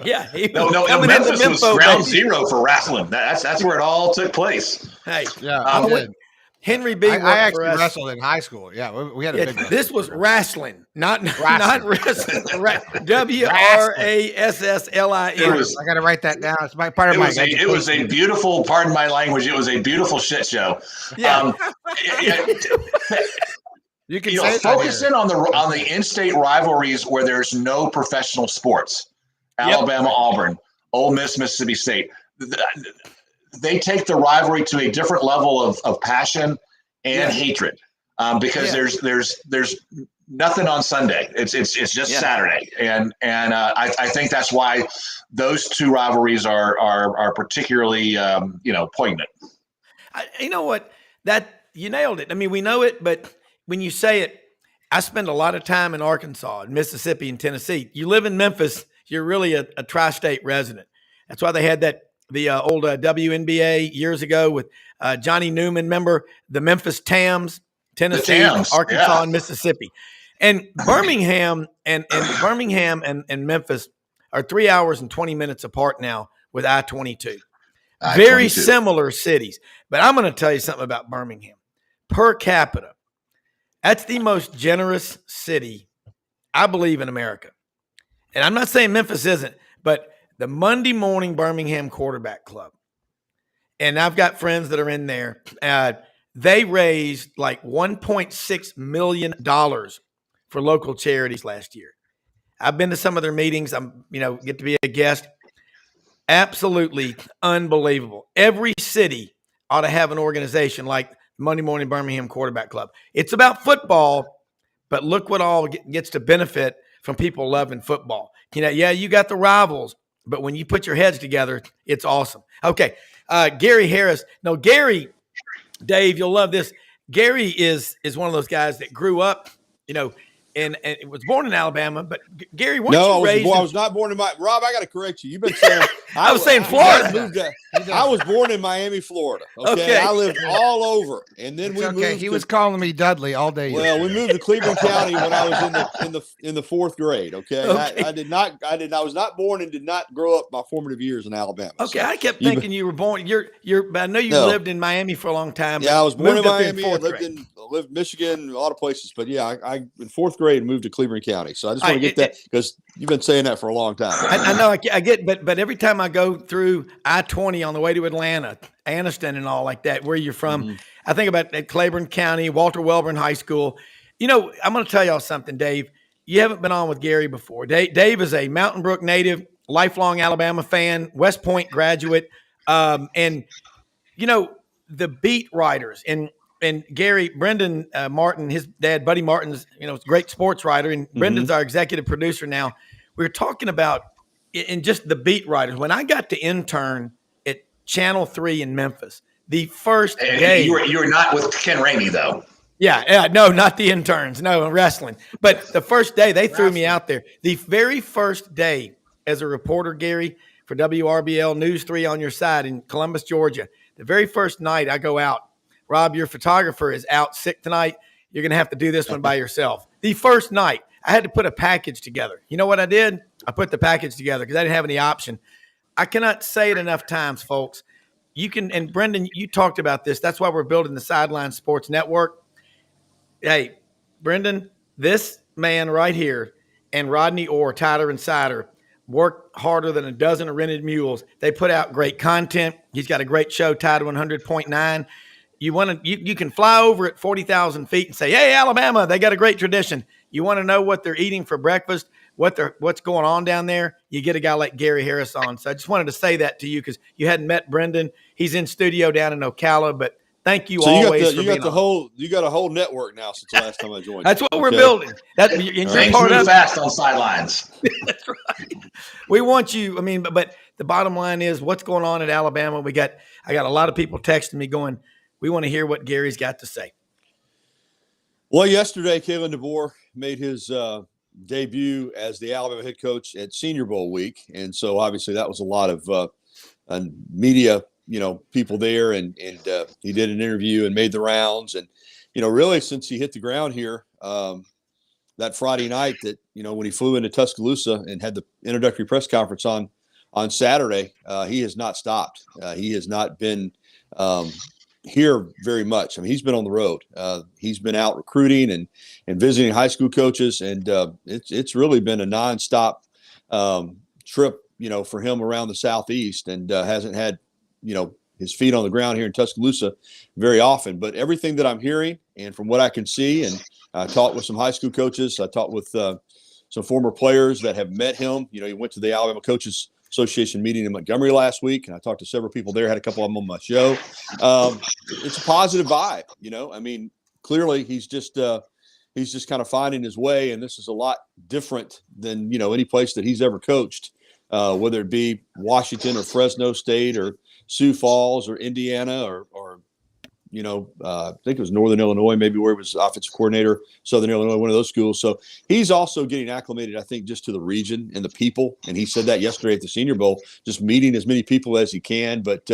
Yeah, he was No. coming into Memphis was Mempho, ground baby. zero for wrestling. That's where it all took place. Hey, Yeah, I we went- did. Henry B. I worked for actually us. wrestled in high school. Yeah, we had a big. This was wrestling, not wrestling. WRASSLINE. It was- I got to write that down. It's part of It my. was a beautiful, pardon my language, it was a beautiful shit show. Yeah. You can You know, say focus in on the in-state rivalries where there's no professional sports. Alabama, Auburn, Ole Miss, Mississippi State. They take the rivalry to a different level of passion and hatred because there's nothing on Sunday. It's just Saturday, and I think that's why those two rivalries are particularly poignant. You know what? That you nailed it. I mean, we know it, but when you say it, I spend a lot of time in Arkansas, and Mississippi, and Tennessee. You live in Memphis, you're really a tri-state resident. That's why they had the old WNBA years ago with Johnny Newman. Remember the Memphis Tams, Tennessee, Arkansas, and Mississippi. And Birmingham and Memphis are 3 hours and 20 minutes apart now with I-22. Very similar cities. But I'm going to tell you something about Birmingham. Per capita, that's the most generous city, I believe, in America. And I'm not saying Memphis isn't, but the Monday Morning Birmingham Quarterback Club, and I've got friends that are in there, they raised like $1.6 million for local charities last year. I've been to some of their meetings. Get to be a guest. Absolutely unbelievable. Every city ought to have an organization like Monday Morning Birmingham Quarterback Club. It's about football, but look what all gets to benefit from people loving football. You got the rivals, but when you put your heads together, it's awesome. Okay, Gary Harris. No, Gary, Dave, you'll love this. Gary is one of those guys that grew up, and was born in Alabama. But Gary, weren't you raised? I was not born in Rob, I got to correct you. You've been saying I was saying Florida. I was born in Miami, Florida. Okay, I lived all over, and then we moved. He was calling me Dudley all day. Well, we moved to Cleveland County when I was in the fourth grade. Okay, I was not born and did not grow up my formative years in Alabama. Okay, so I kept thinking you were born. I know you lived in Miami for a long time. Yeah, I was born in Miami. I lived in Michigan, a lot of places. But yeah, I in fourth grade moved to Cleveland County. So I just want to get that because you've been saying that for a long time. I know. I get, but every time I go through I-20 on the way to Atlanta, Anniston and all like that, where you're from, I think about Claiborne County, Walter Welborn High School. I'm going to tell y'all something, Dave. You haven't been on with Gary before. Dave is a Mountain Brook native, lifelong Alabama fan, West Point graduate, and the beat writers and Gary, Brenden Martin, his dad, Buddy Martin's, a great sports writer, and Brendan's our executive producer now. We were talking about in just the beat writers. When I got to intern at Channel 3 in Memphis, the first day. You were not with Ken Ramey, though. Yeah, no, not the interns. No, wrestling. But the first day, they threw me out there. The very first day as a reporter, Gary, for WRBL News 3 on your side in Columbus, Georgia, the very first night I go out, Rob, your photographer is out sick tonight. You're going to have to do this one by yourself. The first night, I had to put a package together. You know what I did? I put the package together because I didn't have any option. I cannot say it enough times, folks. You can, and Brenden, you talked about this. That's why we're building the Sidelines Sports Network. Hey, Brenden, this man right here and Rodney Orr, Tider and Cider, work harder than a dozen of rented mules. They put out great content. He's got a great show, Tider 100.9. You can fly over at 40,000 feet and say, hey, Alabama, they got a great tradition. You want to know what they're eating for breakfast, what's going on down there? You get a guy like Gary Harris on. So I just wanted to say that to you because you hadn't met Brenden. He's in studio down in Ocala, but thank you always for being on. You got a whole network now since the last time I joined. That's what we're building. Things move fast on Sidelines. That's right. We want you. But the bottom line is what's going on at Alabama. I got a lot of people texting me going, we want to hear what Gary's got to say. Well, yesterday, Kalen DeBoer made his debut as the Alabama head coach at Senior Bowl week. And so obviously that was a lot of media people there, and he did an interview and made the rounds. And, really since he hit the ground here that Friday night that, when he flew into Tuscaloosa and had the introductory press conference on Saturday, he has not stopped. He has not been here very much. I mean, he's been on the road. He's been out recruiting and visiting high school coaches, and it's really been a nonstop trip, for him around the Southeast, and hasn't had, his feet on the ground here in Tuscaloosa very often. But everything that I'm hearing and from what I can see, and I talked with some high school coaches, I talked with some former players that have met him. He went to the Alabama Coaches Association meeting in Montgomery last week, and I talked to several people there, had a couple of them on my show. It's a positive vibe, I mean, clearly he's just kind of finding his way, and this is a lot different than, any place that he's ever coached, whether it be Washington or Fresno State or Sioux Falls or Indiana or I think it was Northern Illinois, maybe, where he was offensive coordinator, Southern Illinois, one of those schools. So he's also getting acclimated, I think, just to the region and the people. And he said that yesterday at the Senior Bowl, just meeting as many people as he can. But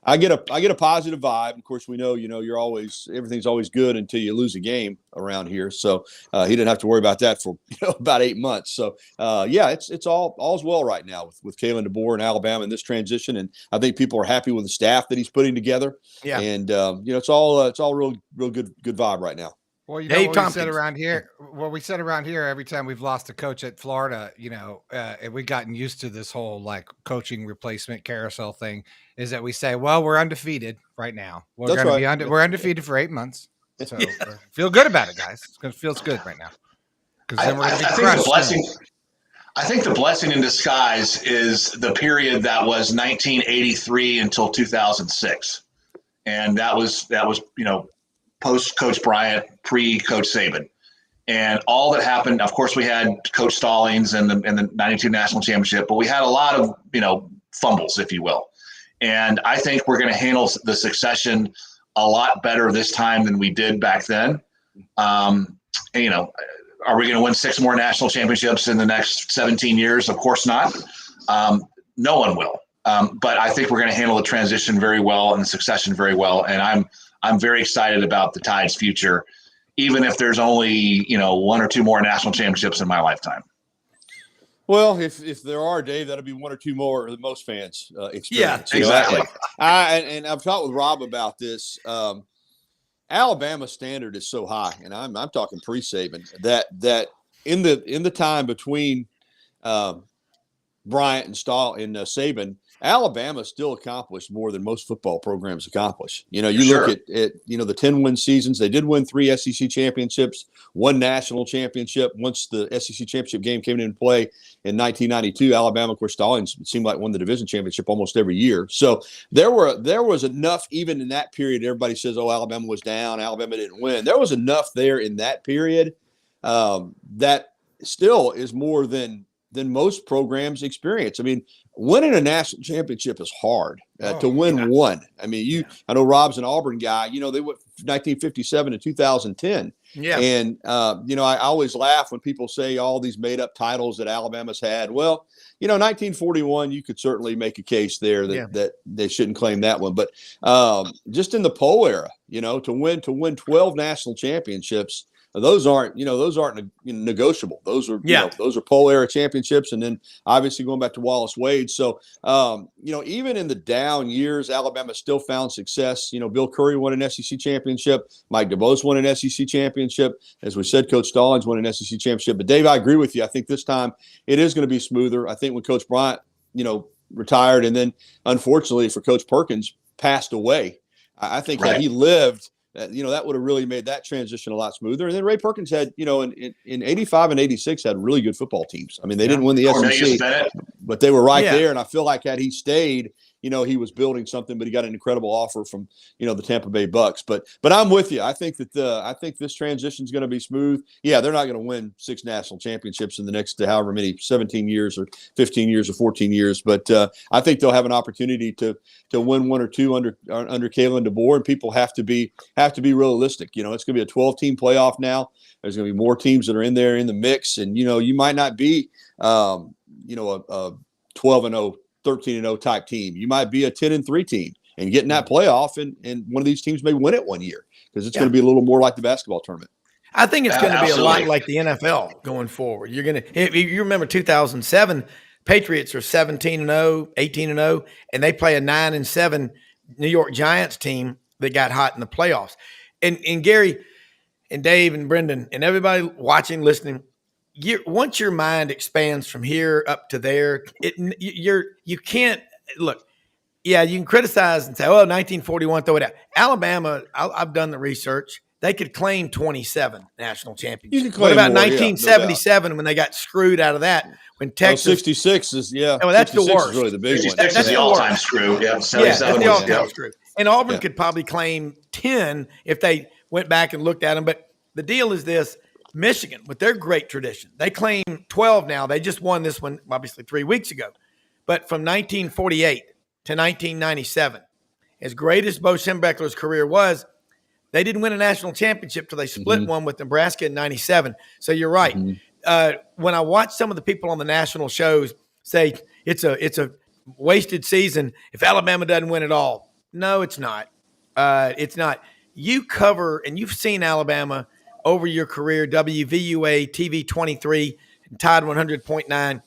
I get a positive vibe. Of course, we know, everything's always good until you lose a game around here. So he didn't have to worry about that for about 8 months. So it's all's well right now with Kalen DeBoer and Alabama in this transition, and I think people are happy with the staff that he's putting together. Yeah, and it's all real good vibe right now. Well, what we said around here, every time we've lost a coach at Florida, and we've gotten used to this whole coaching replacement carousel thing, is that we say, well, we're undefeated right now. We're going to be we're undefeated for 8 months. So feel good about it, guys. It feels good right now. Because then we're going to be crushed. I think the blessing in disguise is the period that was 1983 until 2006. And that was post Coach Bryant, pre Coach Saban, and all that happened. Of course, we had Coach Stallings and the '92 national championship, but we had a lot of fumbles, if you will. And I think we're going to handle the succession a lot better this time than we did back then. Are we going to win 6 more national championships in the next 17 years? Of course not. No one will. But I think we're going to handle the transition very well and the succession very well. And I'm very excited about the Tide's future, even if there's only, 1 or 2 more national championships in my lifetime. Well, if there are, Dave, that'll be 1 or 2 more than most fans experience. Yeah, exactly. And I've talked with Rob about this. Alabama's standard is so high, and I'm talking pre-Saban, that in the time between Bryant and Saban, Alabama still accomplished more than most football programs accomplish. You look at the 10-win seasons. They did win 3 SEC championships, 1 national championship. Once the SEC championship game came into play in 1992, Alabama, of course, Stallings, it seemed like won the division championship almost every year. So there was enough, even in that period. Everybody says, "Oh, Alabama was down. Alabama didn't win." There was enough there in that period that still is more than most programs experience. I mean, winning a national championship is hard. To win one. I mean, I know Rob's an Auburn guy. They went 1957 to 2010. Yeah. And, I always laugh when people say all these made up titles that Alabama's had. Well, 1941, you could certainly make a case there that they shouldn't claim that one. But just in the Poe era, to win 12 national championships, those aren't negotiable. Those are Poe era championships, and then obviously going back to Wallace Wade. So even in the down years, Alabama still found success. Bill Curry won an SEC championship. Mike DeBose won an SEC championship. As we said, Coach Stallings won an SEC championship. But Dave, I agree with you. I think this time it is going to be smoother. I think when Coach Bryant, retired, and then unfortunately for Coach Perkins passed away, I think that he lived. That would have really made that transition a lot smoother. And then Ray Perkins had, in 85 and 86 had really good football teams. I mean, they didn't win the SEC, but they were right there. And I feel like had he stayed, he was building something, but he got an incredible offer from, the Tampa Bay Bucks. But I'm with you. I think this transition is going to be smooth. Yeah, they're not going to win 6 national championships in the next however many 17 years or 15 years or 14 years. But I think they'll have an opportunity to win 1 or 2 under Kalen DeBoer, and people have to be realistic. It's going to be a 12-team playoff now. There's going to be more teams that are in there in the mix, and you might not be a 12-0. 13-0 type team. You might be a 10-3 team. and get in that playoff, and one of these teams may win it one year because it's Yeah. going to be a little more like the basketball tournament. I think it's going to be a lot Absolutely. like the NFL going forward. You're going to, you remember 2007, Patriots are 17-0, 18-0, and they play a 9-7 New York Giants team that got hot in the playoffs. And Gary and Dave and Brenden and everybody watching, listening, once your mind expands from here up to there, you can't look. Yeah, you can criticize and say, "Oh, 1941, throw it out." Alabama, I've done the research. They could claim 27 national championships. What about 1977 when they got screwed out of that? When Texas 66 is Oh, that's the 66 worst. is really the big one. 66 is the all-time screw. Yeah, 77 that's the was all-time screw. And Auburn Yeah. could probably claim 10 if they went back and looked at them. But the deal is this: Michigan, with their great tradition, they claim 12 now. They just won this one, obviously, 3 weeks ago. But from 1948 to 1997, as great as Bo Schembechler's career was, they didn't win a national championship till they split one with Nebraska in 97. So you're right. When I watch some of the people on the national shows say it's a wasted season if Alabama doesn't win it all. No, it's not. It's not. You cover, and you've seen Alabama over your career, WVUA, TV 23, and Tide 100.9.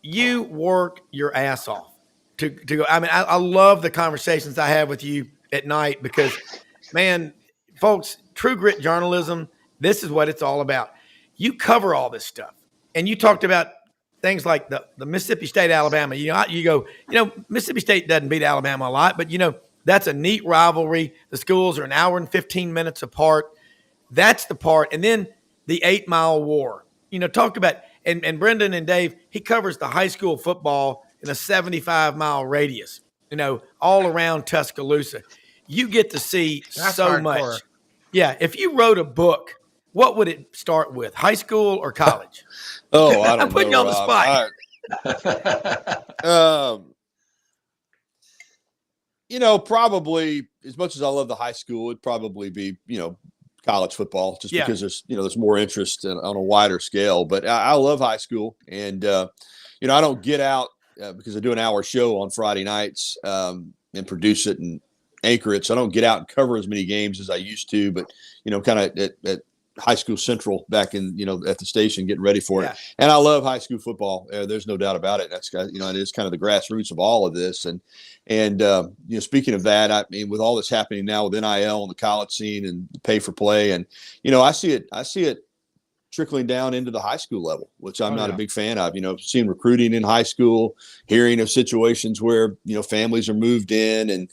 You work your ass off to go. I mean, I love the conversations I have with you at night because, man, folks, true grit journalism, this is what it's all about. You cover all this stuff. And you talked about things like the Mississippi State, Alabama. You go, Mississippi State doesn't beat Alabama a lot, but, that's a neat rivalry. The schools are an hour and 15 minutes apart. That's the part. And then the 8 Mile War. Talk about, and Brenden and Dave, he covers the high school football in a 75-mile radius, all around Tuscaloosa. You get to see That's so hardcore. much. Yeah. If you wrote a book, what would it start with? High school or college? Oh, I don't I'm putting know, you on the Rob. spot. Probably as much as I love the high school, it'd probably be, college football just because there's more interest on a wider scale. But I love high school. And, I don't get out because I do an hour show on Friday nights and produce it and anchor it. So I don't get out and cover as many games as I used to, but, kind of at High School Central back in, at the station getting ready for it. And I love high school football. There's no doubt about it. That's, it is kind of the grassroots of all of this. And speaking of that, I mean, with all that's happening now with NIL and the college scene and pay for play, and, I see it trickling down into the high school level, which I'm not a big fan of, seeing recruiting in high school, hearing of situations where, families are moved in and,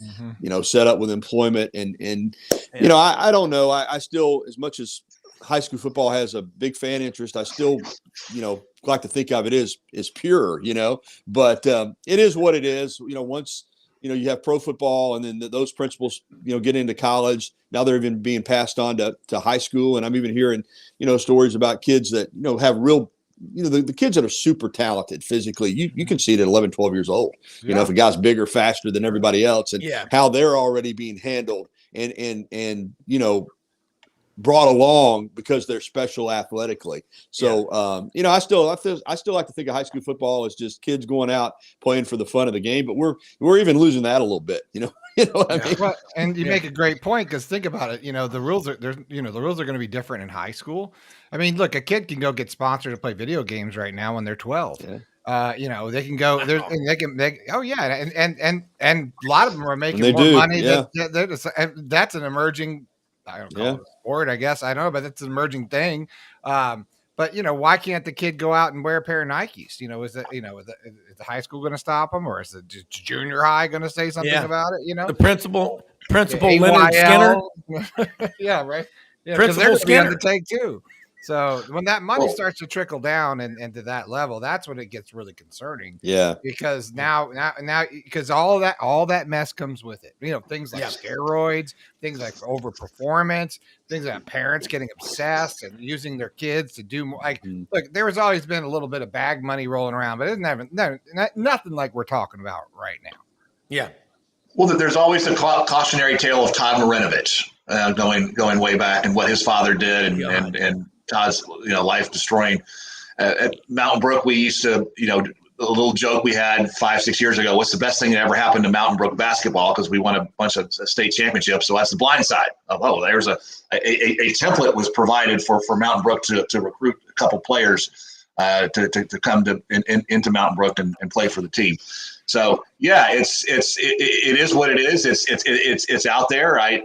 set up with employment. And I don't know. I still, as much as high school football has a big fan interest, I still, like to think of it as pure, but it is what it is. Once, you have pro football and then those principles, get into college. Now they're even being passed on to high school. And I'm even hearing, stories about kids that, have real, the kids that are super talented physically, you can see it at 11, 12 years old, if a guy's bigger, faster than everybody else and how they're already being handled and brought along because they're special athletically. So, I still like to think of high school football as just kids going out playing for the fun of the game, but we're even losing that a little bit, you know what I mean? Well, and you make a great point because think about it. The rules are the rules are going to be different in high school. I mean, look, a kid can go get sponsored to play video games right now when they're 12. Yeah. They can go there and and a lot of them are making more money. Yeah. That's an emerging, I don't call it a sport, I guess. I don't know, but that's an emerging thing. But why can't the kid go out and wear a pair of Nikes? Is the high school going to stop them, or is the junior high going to say something about it? The principal Leonard Skinner. Yeah, right. Yeah, Principal Skinner on the take too. So when that money starts to trickle down and to that level, that's when it gets really concerning. Yeah. Because now because all that mess comes with it. Things like steroids, things like overperformance, things like parents getting obsessed and using their kids to do more. Like, look, there has always been a little bit of bag money rolling around, but it's nothing like we're talking about right now. Yeah. Well, there's always the cautionary tale of Todd Marinovich going way back and what his father did and Todd's life destroying. At Mountain Brook, we used to little joke we had 5-6 years ago. What's the best thing that ever happened to Mountain Brook basketball? Because we won a bunch of state championships. So that's the blind side of, there's a template was provided for Mountain Brook to recruit a couple players to come into Mountain Brook and play for the team. So yeah, it is what it is. It's out there. I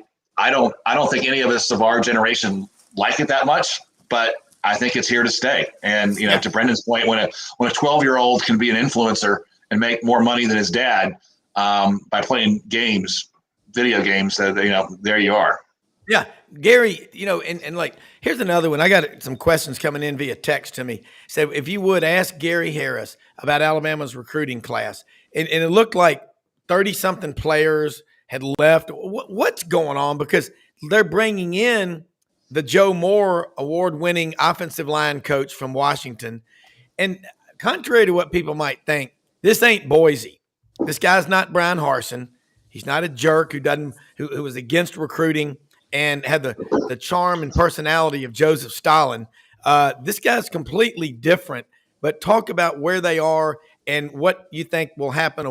don't think any of us of our generation like it that much, but I think it's here to stay. And to Brendan's point, when a 12-year-old can be an influencer and make more money than his dad by playing video games, there you are. Yeah, Gary, and like, here's another one. I got some questions coming in via text to me. So if you would ask Gary Harris about Alabama's recruiting class, and it looked like 30-something players had left. What's going on? Because they're bringing in the Joe Moore award-winning offensive line coach from Washington. And contrary to what people might think, this ain't Boise. This guy's not Brian Harsin. He's not a jerk who was against recruiting and had the charm and personality of Joseph Stalin. This guy's completely different. But talk about where they are and what you think will happen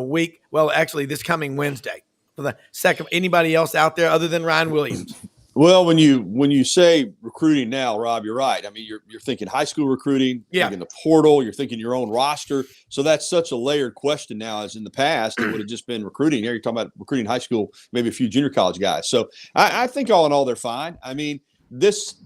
this coming Wednesday. For the second, anybody else out there other than Ryan Williams? Well, when you say recruiting now, Rob, you're right. I mean, you're thinking high school recruiting, thinking the portal, you're thinking your own roster. So that's such a layered question now, as in the past it would have just been recruiting. Here you're talking about recruiting high school, maybe a few junior college guys. So I think all in all they're fine. I mean, this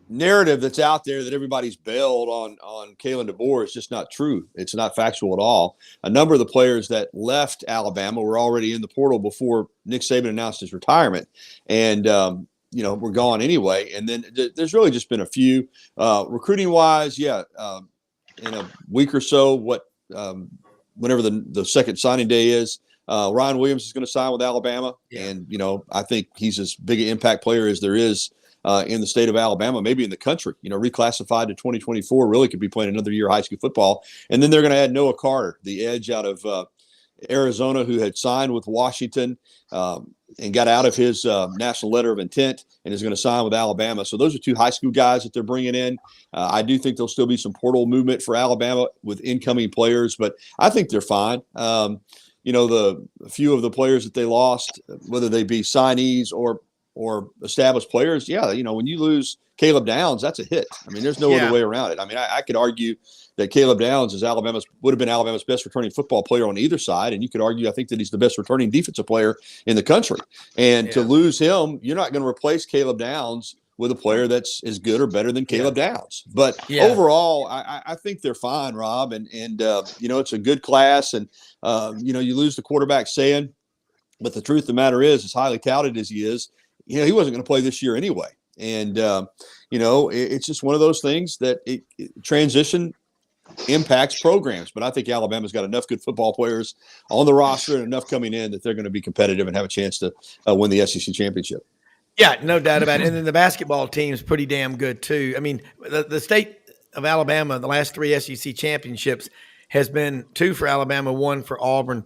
narrative that's out there that everybody's bailed on Kalen DeBoer is just not true. It's not factual at all. A number of the players that left Alabama were already in the portal before Nick Saban announced his retirement, and were gone anyway. And then there's really just been a few recruiting wise. In a week or so, whenever the second signing day is, Ryan Williams is going to sign with Alabama, and I think he's as big an impact player as there is in the state of Alabama, maybe in the country. Reclassified to 2024, really could be playing another year of high school football. And then they're going to add Noah Carter, the edge out of Arizona, who had signed with Washington and got out of his national letter of intent and is going to sign with Alabama. So those are two high school guys that they're bringing in. I do think there'll still be some portal movement for Alabama with incoming players, but I think they're fine. A few of the players that they lost, whether they be signees or established players, when you lose Caleb Downs, that's a hit. I mean, there's no other way around it. I mean, I could argue that Caleb Downs would have been Alabama's best returning football player on either side, and you could argue, I think, that he's the best returning defensive player in the country. And to lose him, you're not going to replace Caleb Downs with a player that's as good or better than Caleb Downs. But overall, I think they're fine, Rob, and it's a good class, and you lose the quarterback saying, but the truth of the matter is, as highly touted as he is, he wasn't going to play this year anyway. And, it's just one of those things that transition impacts programs. But I think Alabama's got enough good football players on the roster and enough coming in that they're going to be competitive and have a chance to win the SEC championship. Yeah, no doubt about it. And then the basketball team is pretty damn good too. I mean, the state of Alabama, the last 3 SEC championships has been 2 for Alabama, 1 for Auburn.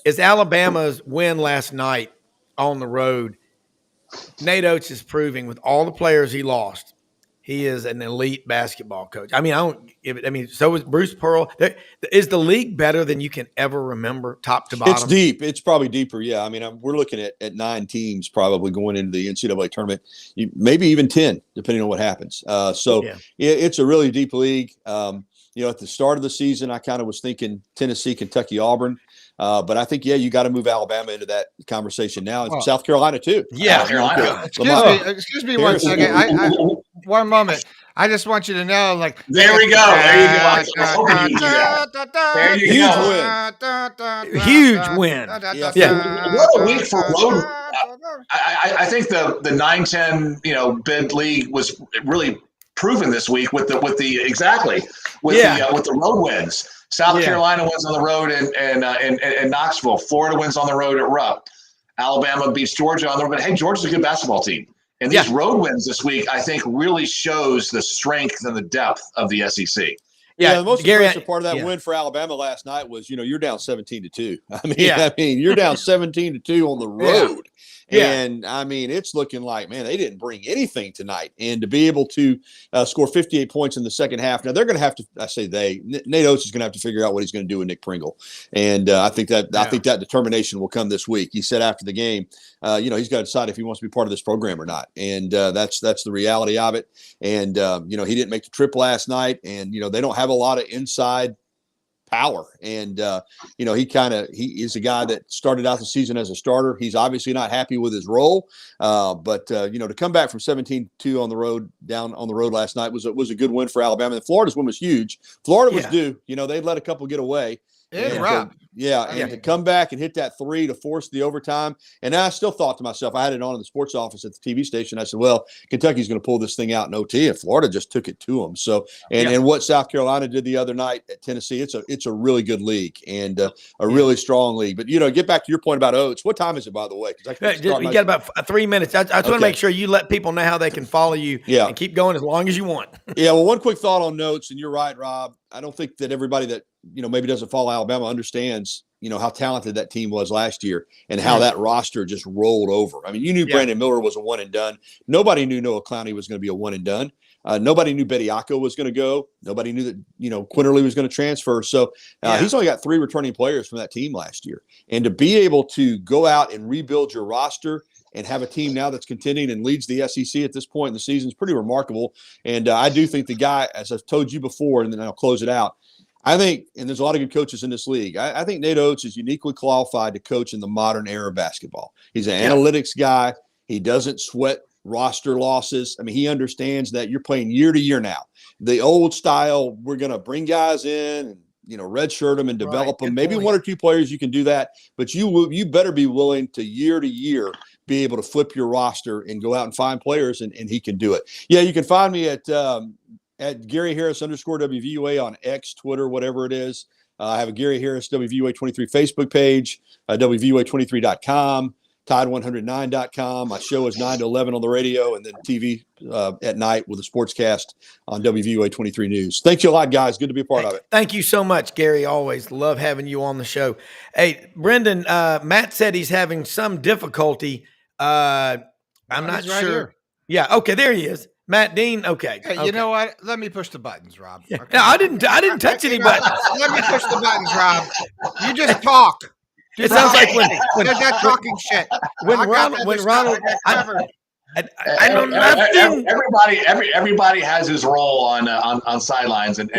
Is Alabama's win last night on the road? Nate Oates is proving with all the players he lost, he is an elite basketball coach. I mean, so is Bruce Pearl. Is the league better than you can ever remember, top to bottom? It's deep. It's probably deeper. Yeah. I mean, we're looking at 9 teams probably going into the NCAA tournament, maybe even 10, depending on what happens. It's a really deep league. At the start of the season, I kind of was thinking Tennessee, Kentucky, Auburn. But I think, you got to move Alabama into that conversation now. It's South Carolina, too. Yeah. South Carolina. Excuse me 1 second. I one moment. I just want you to know, there we go. There you go. I was hoping you'd do that. There you go. Huge win. Yeah. What a week for road. I think the 9-10 bid league was really proven this week with the road wins. South Carolina wins on the road in Knoxville. Florida wins on the road at Rupp. Alabama beats Georgia on the road. But, hey, Georgia's a good basketball team. And these road wins this week, I think, really shows the strength and the depth of the SEC. Yeah, the most impressive part of that win for Alabama last night was, you're down 17-2. I mean, you're down 17-2 on the road. Yeah. And I mean, it's looking like, man, they didn't bring anything tonight. And to be able to score 58 points in the second half, now they're going to have to, I say Nate Oates is going to have to figure out what he's going to do with Nick Pringle. And I think that determination will come this week. He said after the game, he's got to decide if he wants to be part of this program or not. And that's the reality of it. And, he didn't make the trip last night. And, they don't have a lot of inside power. And, he is a guy that started out the season as a starter. He's obviously not happy with his role. But to come back from 17-2 on the road, down on the road last night was a good win for Alabama. And Florida's win was huge. Florida was due. They'd let a couple get away. And to come back and hit that 3 to force the overtime. And I still thought to myself, I had it on in the sports office at the TV station. I said, well, Kentucky's going to pull this thing out in OT, and Florida just took it to them. So, and what South Carolina did the other night at Tennessee, it's a really good league and a really strong league. But, get back to your point about Oates. What time is it, by the way? You got about 3 minutes. I just want to make sure you let people know how they can follow you and keep going as long as you want. Well, one quick thought on notes, and you're right, Rob. I don't think that everybody that, maybe doesn't follow Alabama understands, how talented that team was last year and how that roster just rolled over. I mean, you knew Brandon Miller was a one and done. Nobody knew Noah Clowney was going to be a one and done. Nobody knew Bediako was going to go. Nobody knew that, Quinterly was going to transfer. So he's only got 3 returning players from that team last year. And to be able to go out and rebuild your roster and have a team now that's contending and leads the SEC at this point in the season is pretty remarkable. And I do think the guy, as I've told you before, and then I'll close it out, I think, and there's a lot of good coaches in this league, I think Nate Oates is uniquely qualified to coach in the modern era of basketball. He's an analytics guy. He doesn't sweat roster losses. I mean, he understands that you're playing year to year now. The old style, we're going to bring guys in and, redshirt them and develop them. Maybe 1 or 2 players you can do that, but you better be willing to year be able to flip your roster and go out and find players, and he can do it. Yeah, you can find me at Gary Harris _WVUA on X, Twitter, whatever it is. I have a Gary Harris WVUA 23 Facebook page, WVUA23.com, Tide109.com. My show is 9 to 11 on the radio, and then TV at night with a sportscast on WVUA 23 News. Thank you a lot, guys. Good to be a part of it. Thank you so much, Gary. Always love having you on the show. Hey, Brenden, Matt said he's having some difficulty. I'm not sure. Here. Yeah. Okay. There he is. Matt Dean. Okay. Hey, you know what? Let me push the buttons, Rob. Okay. No, I didn't touch any buttons. Let me push the buttons, Rob. You just talk. It sounds like when that talking shit. Ronald, I know nothing. Everybody has his role on sidelines, and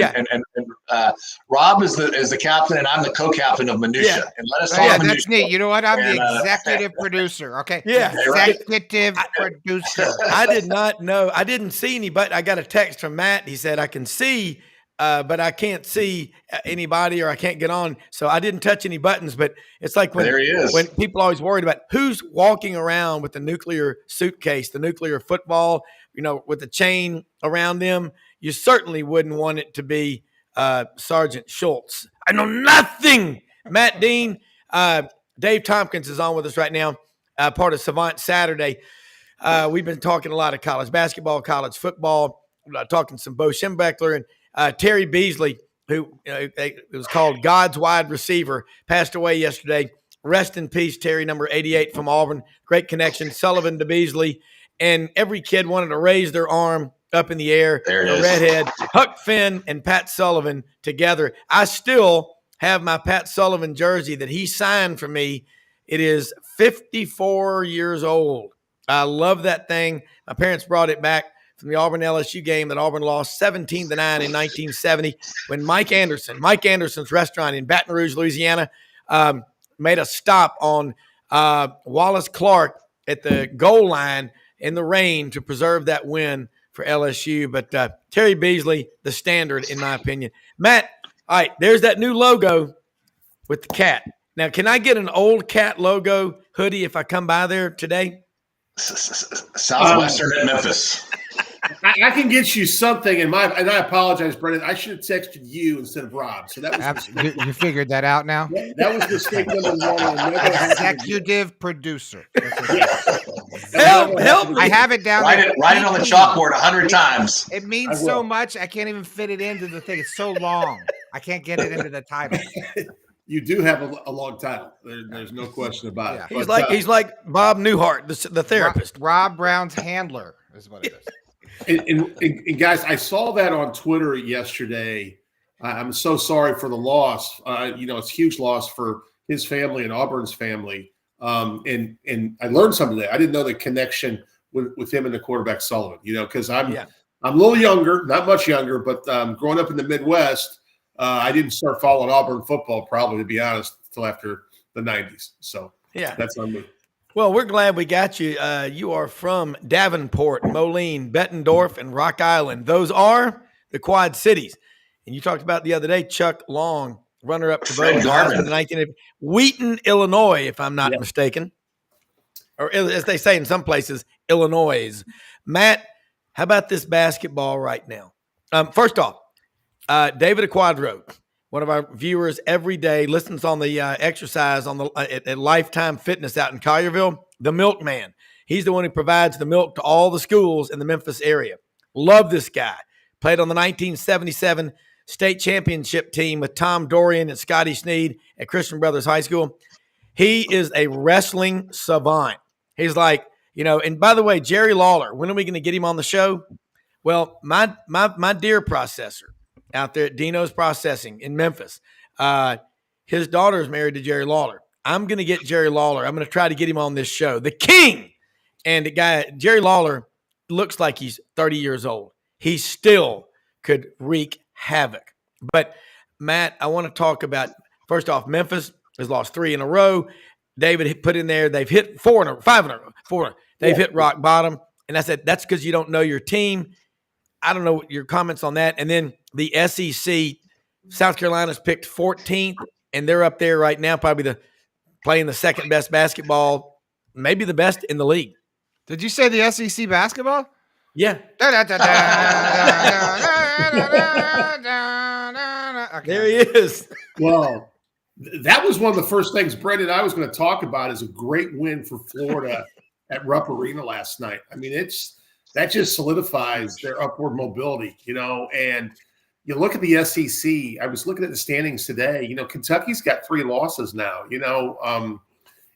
Rob is the captain, and I'm the co-captain of minutia. And let us talk that's neat. You know what? I'm the executive producer. Okay. Yeah. Executive producer. I did not know. I didn't see any, but I got a text from Matt. He said I can see. But I can't see anybody or I can't get on. So I didn't touch any buttons, but it's like when people are always worried about who's walking around with the nuclear suitcase, the nuclear football, with the chain around them. You certainly wouldn't want it to be Sergeant Schultz. I know nothing. Matt Dean, Dave Tompkins is on with us right now, part of Savant Saturday. We've been talking a lot of college basketball, college football, talking some Bo Schembechler and Terry Beasley, who it was called God's wide receiver, passed away yesterday. Rest in peace, Terry, number 88 from Auburn. Great connection, Sullivan to Beasley. And every kid wanted to raise their arm up in the air. The redhead, Huck Finn and Pat Sullivan together. I still have my Pat Sullivan jersey that he signed for me. It is 54 years old. I love that thing. My parents brought it back from the Auburn LSU game that Auburn lost 17-9 in 1970 when Mike Anderson's restaurant in Baton Rouge, Louisiana, made a stop on Wallace Clark at the goal line in the rain to preserve that win for LSU. But Terry Beasley, the standard, in my opinion. Matt, all right, there's that new logo with the cat. Now, can I get an old cat logo hoodie if I come by there today? Southwestern at Memphis. I can get you something, and I apologize, Brenden. I should have texted you instead of Rob. So that was you figured that out now. That was mistake number 1. Executive producer. Help me. I have it down there. Write it on the chalkboard 100 times. It means so much. I can't even fit it into the thing. It's so long. I can't get it into the title. you do have a long title. There's no question about it. He's But, he's like Bob Newhart, the therapist. Rob Browne's handler is what it is. and guys, I saw that on Twitter yesterday. I'm so sorry for the loss. It's a huge loss for his family and Auburn's family. And I learned something today. I didn't know the connection with him and the quarterback Sullivan. Because I'm a little younger, not much younger, but growing up in the Midwest, I didn't start following Auburn football probably, to be honest, until after the 90s. So that's on me. Well, we're glad we got you. You are from Davenport, Moline, Bettendorf, and Rock Island. Those are the Quad Cities. And you talked about the other day, Chuck Long, runner-up to vote in the 1980s. Wheaton, Illinois, if I'm not mistaken. Or as they say in some places, Illinois. Matt, how about this basketball right now? First off, David Aquadro, one of our viewers every day, listens on the exercise on the at Lifetime Fitness out in Collierville, the milkman. He's the one who provides the milk to all the schools in the Memphis area. Love this guy. Played on the 1977 state championship team with Tom Dorian and Scotty Sneed at Christian Brothers High School. He is a wrestling savant. He's like, and by the way, Jerry Lawler, when are we going to get him on the show? Well, my deer processor out there at Dino's Processing in Memphis, his daughter is married to Jerry Lawler. I'm going to get Jerry Lawler. I'm going to try to get him on this show. The king. And the guy, Jerry Lawler, looks like he's 30 years old. He still could wreak havoc. But, Matt, I want to talk about, first off, Memphis has lost 3 in a row. David put in there, they've hit 5 in a row. They've hit rock bottom. And I said, that's because you don't know your team. I don't know your comments on that. And then the SEC, South Carolina's picked 14th, and they're up there right now, probably playing the second best basketball, maybe the best in the league. Did you say the SEC basketball? Yeah. There he is. Well, that was one of the first things, Brenden, I was going to talk about is a great win for Florida at Rupp Arena last night. I mean, that just solidifies their upward mobility, and you look at the SEC. I was looking at the standings today. Kentucky's got 3 losses now.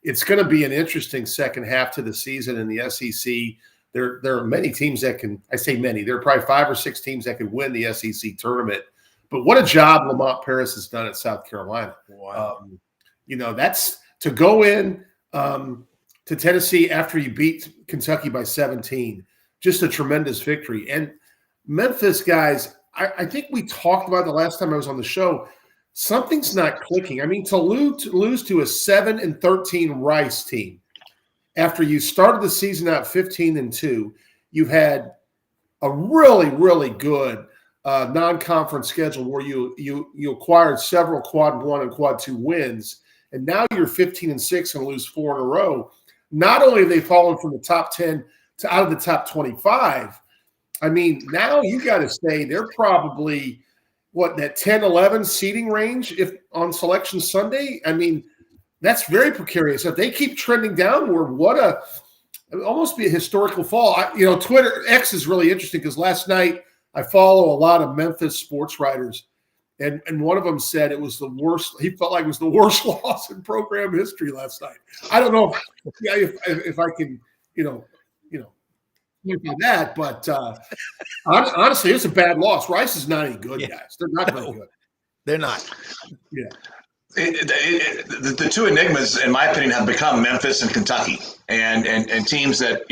It's going to be an interesting second half to the season in the SEC. There are many teams that can – I say many. There are probably 5 or 6 teams that could win the SEC tournament. But what a job Lamont Paris has done at South Carolina. Wow. That's to go in to Tennessee after you beat Kentucky by 17. Just a tremendous victory. And Memphis, guys, I think we talked about the last time I was on the show. Something's not clicking. I mean, to lose to a 7-13 Rice team after you started the season out 15-2, you've had a really, really good non-conference schedule where you acquired several quad 1 and quad 2 wins, and now you're 15-6 and lose 4 in a row. Not only have they fallen from the top 10 to out of the top 25, I mean, now you got to say they're probably that 10-11 seeding range if on Selection Sunday. I mean, that's very precarious. If they keep trending downward, it would almost be a historical fall. Twitter X is really interesting because last night I follow a lot of Memphis sports writers, and one of them said it was the worst. He felt like it was the worst loss in program history last night. I don't know if I can, do that, but honestly, it's a bad loss. Rice is not any good, guys. They're not very good. They're not. Yeah. The 2 enigmas, in my opinion, have become Memphis and Kentucky, and teams that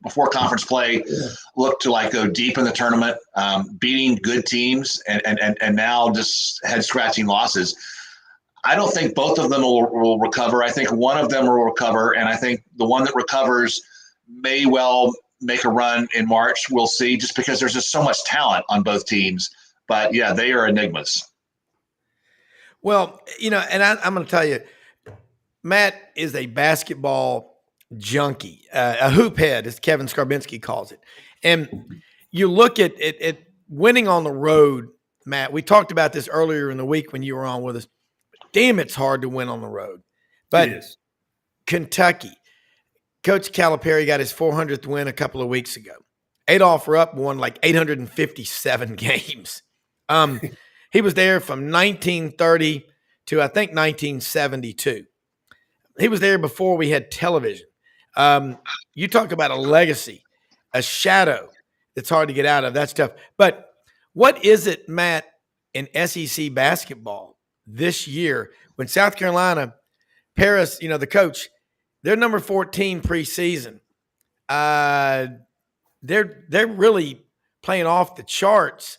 before conference play look to go deep in the tournament, beating good teams, and now just head scratching losses. I don't think both of them will recover. I think one of them will recover, and I think the one that recovers may well make a run in March. We'll see, just because there's just so much talent on both teams. But yeah, they are enigmas. Well, and I'm going to tell you, Matt is a basketball junkie, a hoop head, as Kevin Skarbinski calls it. And you look at winning on the road, Matt. We talked about this earlier in the week when you were on with us. Damn, it's hard to win on the road. But Kentucky, Coach Calipari got his 400th win a couple of weeks ago. Adolph Rupp won 857 games. He was there from 1930 to, I think, 1972. He was there before we had television. You talk about a legacy, a shadow that's hard to get out of. That stuff. But what is it, Matt, in SEC basketball this year when South Carolina, Paris, the coach, they're number 14 preseason. They're really playing off the charts.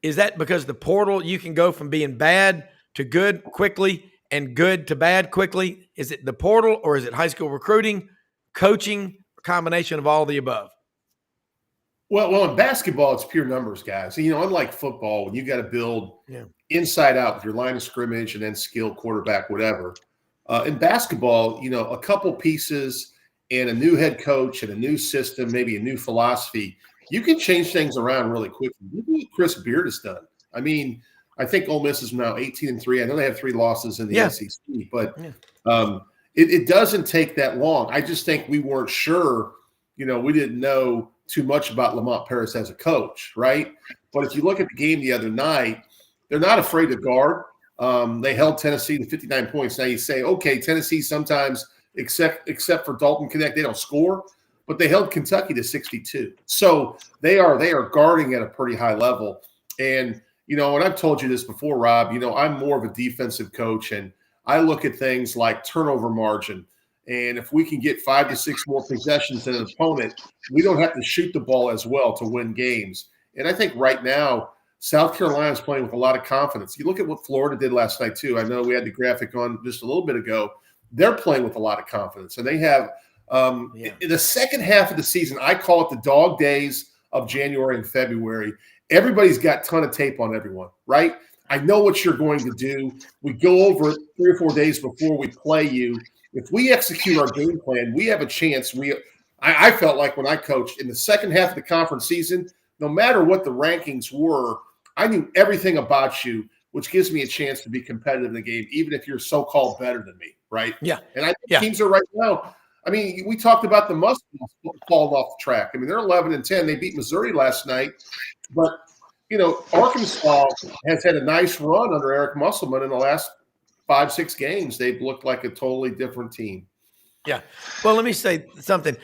Is that because the portal, you can go from being bad to good quickly and good to bad quickly? Is it the portal, or is it high school recruiting, coaching, a combination of all the above? Well, in basketball, it's pure numbers, guys. Unlike football, when you got to build inside out with your line of scrimmage and then skill, quarterback, whatever. In basketball, a couple pieces and a new head coach and a new system, maybe a new philosophy, you can change things around really quickly. Look what Chris Beard has done. I mean, I think Ole Miss is now 18-3. I know they have 3 losses in the SEC, but it doesn't take that long. I just think we weren't sure. We didn't know too much about Lamont Paris as a coach, right? But if you look at the game the other night, they're not afraid to guard. They held Tennessee to 59 points. Now you say, okay, Tennessee sometimes, except for Dalton Connect, they don't score, but they held Kentucky to 62. So they are guarding at a pretty high level. And, and I've told you this before, Rob, I'm more of a defensive coach, and I look at things like turnover margin. And if we can get 5 to 6 more possessions than an opponent, we don't have to shoot the ball as well to win games. And I think right now, South Carolina is playing with a lot of confidence. You look at what Florida did last night, too. I know we had the graphic on just a little bit ago. They're playing with a lot of confidence. And they have in the second half of the season, I call it the dog days of January and February. Everybody's got a ton of tape on everyone, right? I know what you're going to do. We go over it 3 or 4 days before we play you. If we execute our game plan, we have a chance. I felt like when I coached in the second half of the conference season, no matter what the rankings were, I knew everything about you, which gives me a chance to be competitive in the game, even if you're so-called better than me, right? Yeah. And I think teams are right now. I mean, we talked about the Mustangs falling off the track. I mean, they're 11-10. They beat Missouri last night. But, Arkansas has had a nice run under Eric Musselman in the last 5-6 games. They've looked like a totally different team. Yeah. Well, let me say something.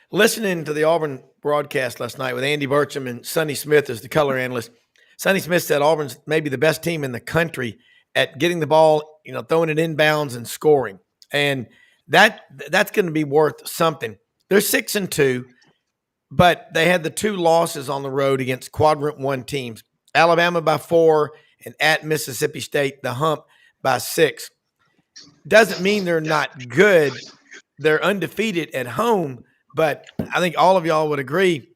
Listening to the Auburn broadcast last night with Andy Burcham and Sonny Smith as the color analyst, Sonny Smith said Auburn's maybe the best team in the country at getting the ball, throwing it inbounds and scoring. And that's going to be worth something. They're 6-2, but they had the 2 losses on the road against quadrant 1 teams, Alabama by 4 and at Mississippi State, the Hump, by 6. Doesn't mean they're not good. They're undefeated at home, but I think all of y'all would agree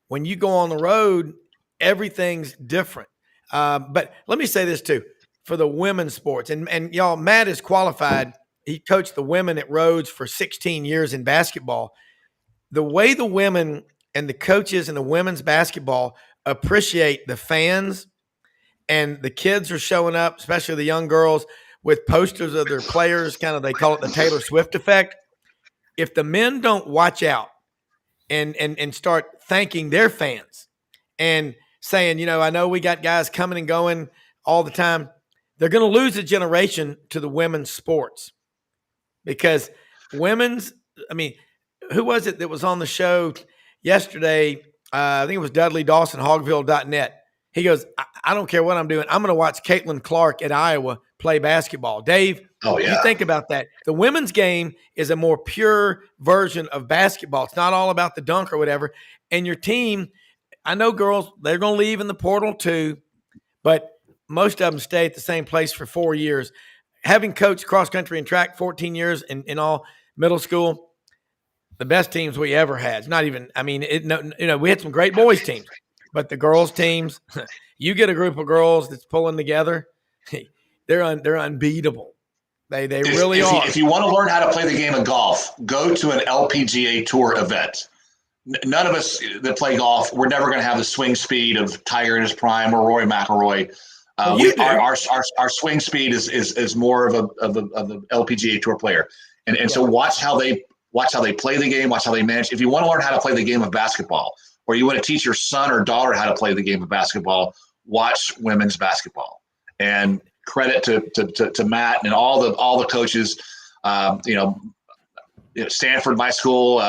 when you go on the road, everything's different. But let me say this too, for the women's sports, and y'all, Matt is qualified. He coached the women at Rhodes for 16 years in basketball. The way the women and the coaches in the women's basketball appreciate the fans, and the kids are showing up, especially the young girls, with posters of their players, kind of, they call it the Taylor Swift effect. If the men don't watch out and start thanking their fans and saying, I know we got guys coming and going all the time, they're going to lose a generation to the women's sports. Because who was it that was on the show yesterday? I think it was Dudley Dawson, Hogville.net. He goes, I don't care what I'm doing. I'm going to watch Caitlin Clark at Iowa play basketball. Dave, you think about that. The women's game is a more pure version of basketball. It's not all about the dunk or whatever. And your team, I know girls, they're going to leave in the portal too, but most of them stay at the same place for 4 years. Having coached cross country and track 14 years in all middle school, the best teams we ever had. It's not even, we had some great boys teams, but the girls teams, you get a group of girls that's pulling together, they're unbeatable. They really are. If you want to learn how to play the game of golf, go to an LPGA Tour event. None of us that play golf, we're never going to have the swing speed of Tiger in his prime or Rory McIlroy. Our swing speed is more of a LPGA Tour player, and so watch how they play the game, watch how they manage. If you want to learn how to play the game of basketball, or you want to teach your son or daughter how to play the game of basketball, watch women's basketball. And credit to Matt and all the coaches. Stanford, my school,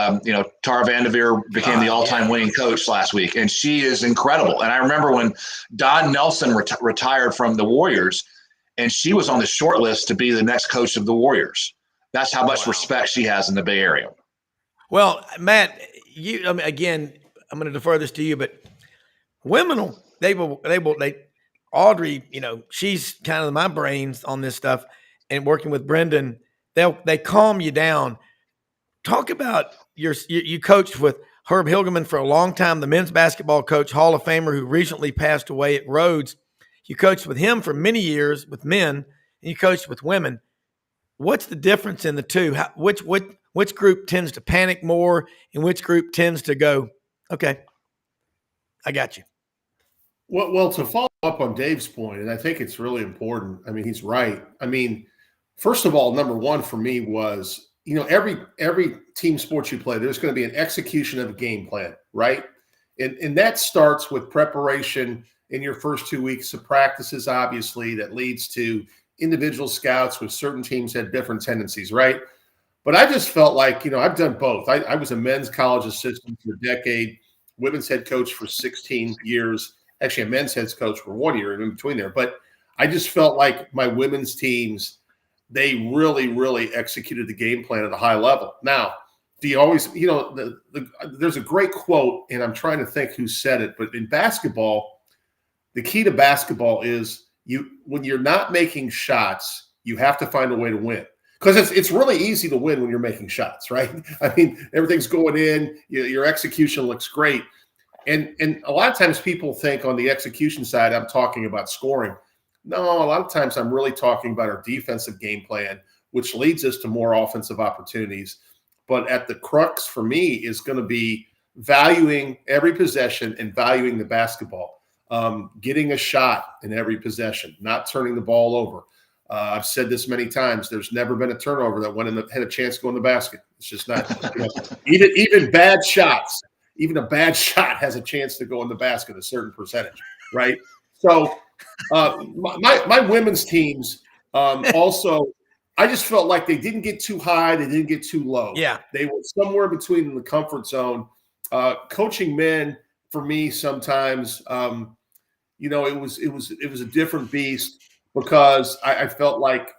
Tara Vanderveer became the all-time winning coach last week, and she is incredible. And I remember when Don Nelson retired from the Warriors, and she was on the short list to be the next coach of the Warriors. That's how much respect she has in the Bay Area. Well, Matt, again, I'm going to defer this to you, but women, Audrey, she's kind of my brains on this stuff, and working with Brenden, they calm you down. Talk about you coached with Herb Hilgeman for a long time, the men's basketball coach, Hall of Famer, who recently passed away at Rhodes. You coached with him for many years with men, and you coached with women. What's the difference in the two? Which group tends to panic more, and which group tends to go, okay, I got you? Well, to follow up on Dave's point, and I think it's really important. I mean, he's right. I mean, first of all, number one for me was, every team sport you play, there's going to be an execution of a game plan, right? And that starts with preparation in your first 2 weeks of practices, obviously, that leads to individual scouts with certain teams had different tendencies, right? But I just felt like, I've done both. I was a men's college assistant for a decade, women's head coach for 16 years, actually a men's head coach for 1 year in between there. But I just felt like my women's teams, they really, really executed the game plan at a high level. Now, do you always, there's a great quote, and I'm trying to think who said it, but in basketball, the key to basketball is when you're not making shots, you have to find a way to win. Because it's really easy to win when you're making shots, right? I mean, everything's going in, your execution looks great. And a lot of times people think on the execution side, I'm talking about scoring. No, a lot of times I'm really talking about our defensive game plan, which leads us to more offensive opportunities. But at the crux for me is going to be valuing every possession and valuing the basketball, getting a shot in every possession, not turning the ball over. I've said this many times. There's never been a turnover that had a chance to go in the basket. It's just not. Even bad shots, even a bad shot has a chance to go in the basket, a certain percentage, right? So my women's teams also, I just felt like they didn't get too high, they didn't get too low. Yeah, they were somewhere between the comfort zone. Coaching men for me sometimes, it was a different beast because I felt like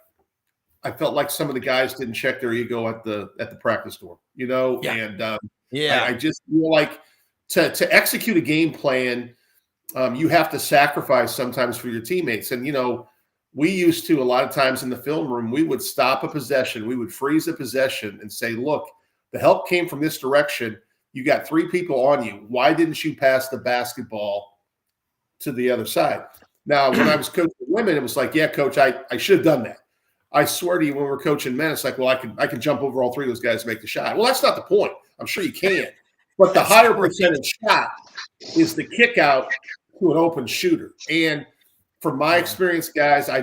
some of the guys didn't check their ego at the practice door, and I just feel like to execute a game plan. You have to sacrifice sometimes for your teammates. And, we used to, a lot of times in the film room, we would stop a possession. We would freeze a possession and say, look, the help came from this direction. You got 3 people on you. Why didn't you pass the basketball to the other side? Now, when I was coaching women, it was like, yeah, coach, I should have done that. I swear to you, when we're coaching men, it's like, well, I can jump over all 3 of those guys and make the shot. Well, that's not the point. I'm sure you can. But the higher percentage shot is the kick out to an open shooter. And from my experience, guys, I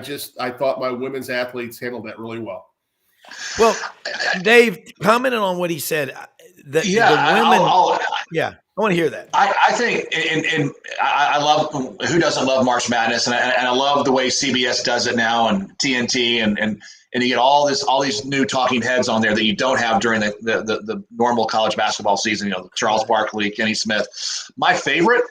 thought my women's athletes handled that really well. Well, Dave, commenting on what he said, the women. I want to hear that. I think, and I love, who doesn't love March Madness, and I love the way CBS does it now, and TNT, and you get all these new talking heads on there that you don't have during the normal college basketball season. Charles Barkley, Kenny Smith. My favorite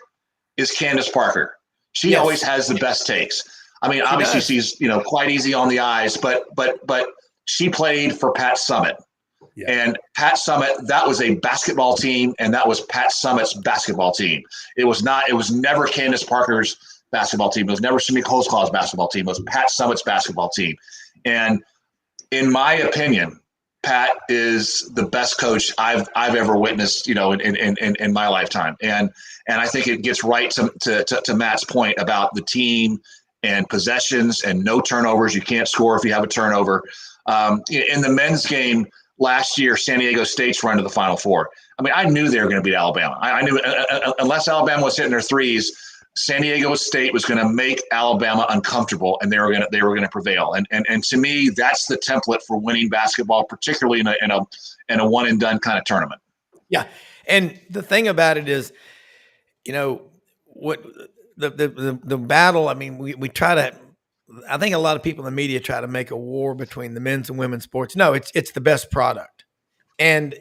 is Candace Parker. She always has the best takes. I mean, obviously she's quite easy on the eyes, but she played for Pat Summitt. Yeah. And Pat Summitt, that was a basketball team, and that was Pat Summitt's basketball team. It was never Candace Parker's basketball team. It was never Simi Holzklaw's basketball team. It was Pat Summitt's basketball team. And in my opinion, Pat is the best coach I've ever witnessed, in my lifetime. And I think it gets right to Matt's point about the team and possessions and no turnovers. You can't score if you have a turnover. In the men's game last year, San Diego State's run to the Final Four. I mean, I knew they were going to beat Alabama. I knew unless Alabama was hitting their threes, San Diego State was going to make Alabama uncomfortable, and they were going to prevail. And to me, that's the template for winning basketball, particularly in a one and done kind of tournament. Yeah, and the thing about it is, what the battle. I mean, we try to I think a lot of people in the media try to make a war between the men's and women's sports. No, it's the best product. And,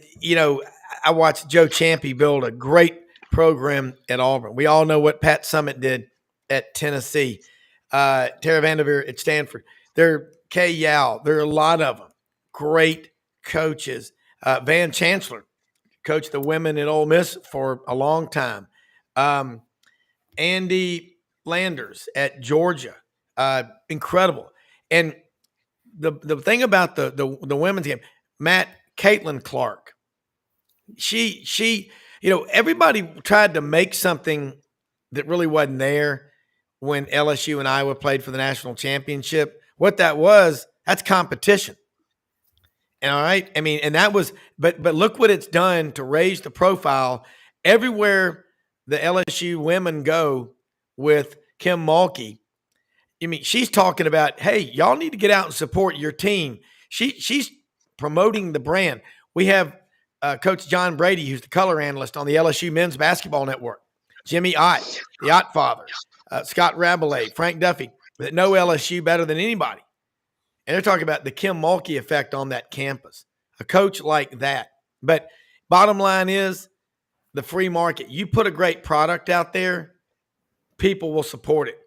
I watched Joe Champy build a great program at Auburn. We all know what Pat Summitt did at Tennessee. Tara Vanderveer at Stanford. Kay Yao. There are a lot of them. Great coaches. Van Chancellor coached the women at Ole Miss for a long time. Andy Landers at Georgia. Incredible. And the thing about the women's game, Caitlin Clark, she everybody tried to make something that really wasn't there when LSU and Iowa played for the national championship. What that's competition. And all right, I mean, and that was, but look what it's done to raise the profile everywhere the LSU women go with Kim Mulkey. I mean, she's talking about, hey, y'all need to get out and support your team. She's promoting the brand. We have Coach John Brady, who's the color analyst on the LSU Men's Basketball Network. Jimmy Ott, the Ott fathers, Scott Rabelais, Frank Duffy, that know LSU better than anybody. And they're talking about the Kim Mulkey effect on that campus, a coach like that. But bottom line is the free market. You put a great product out there, people will support it.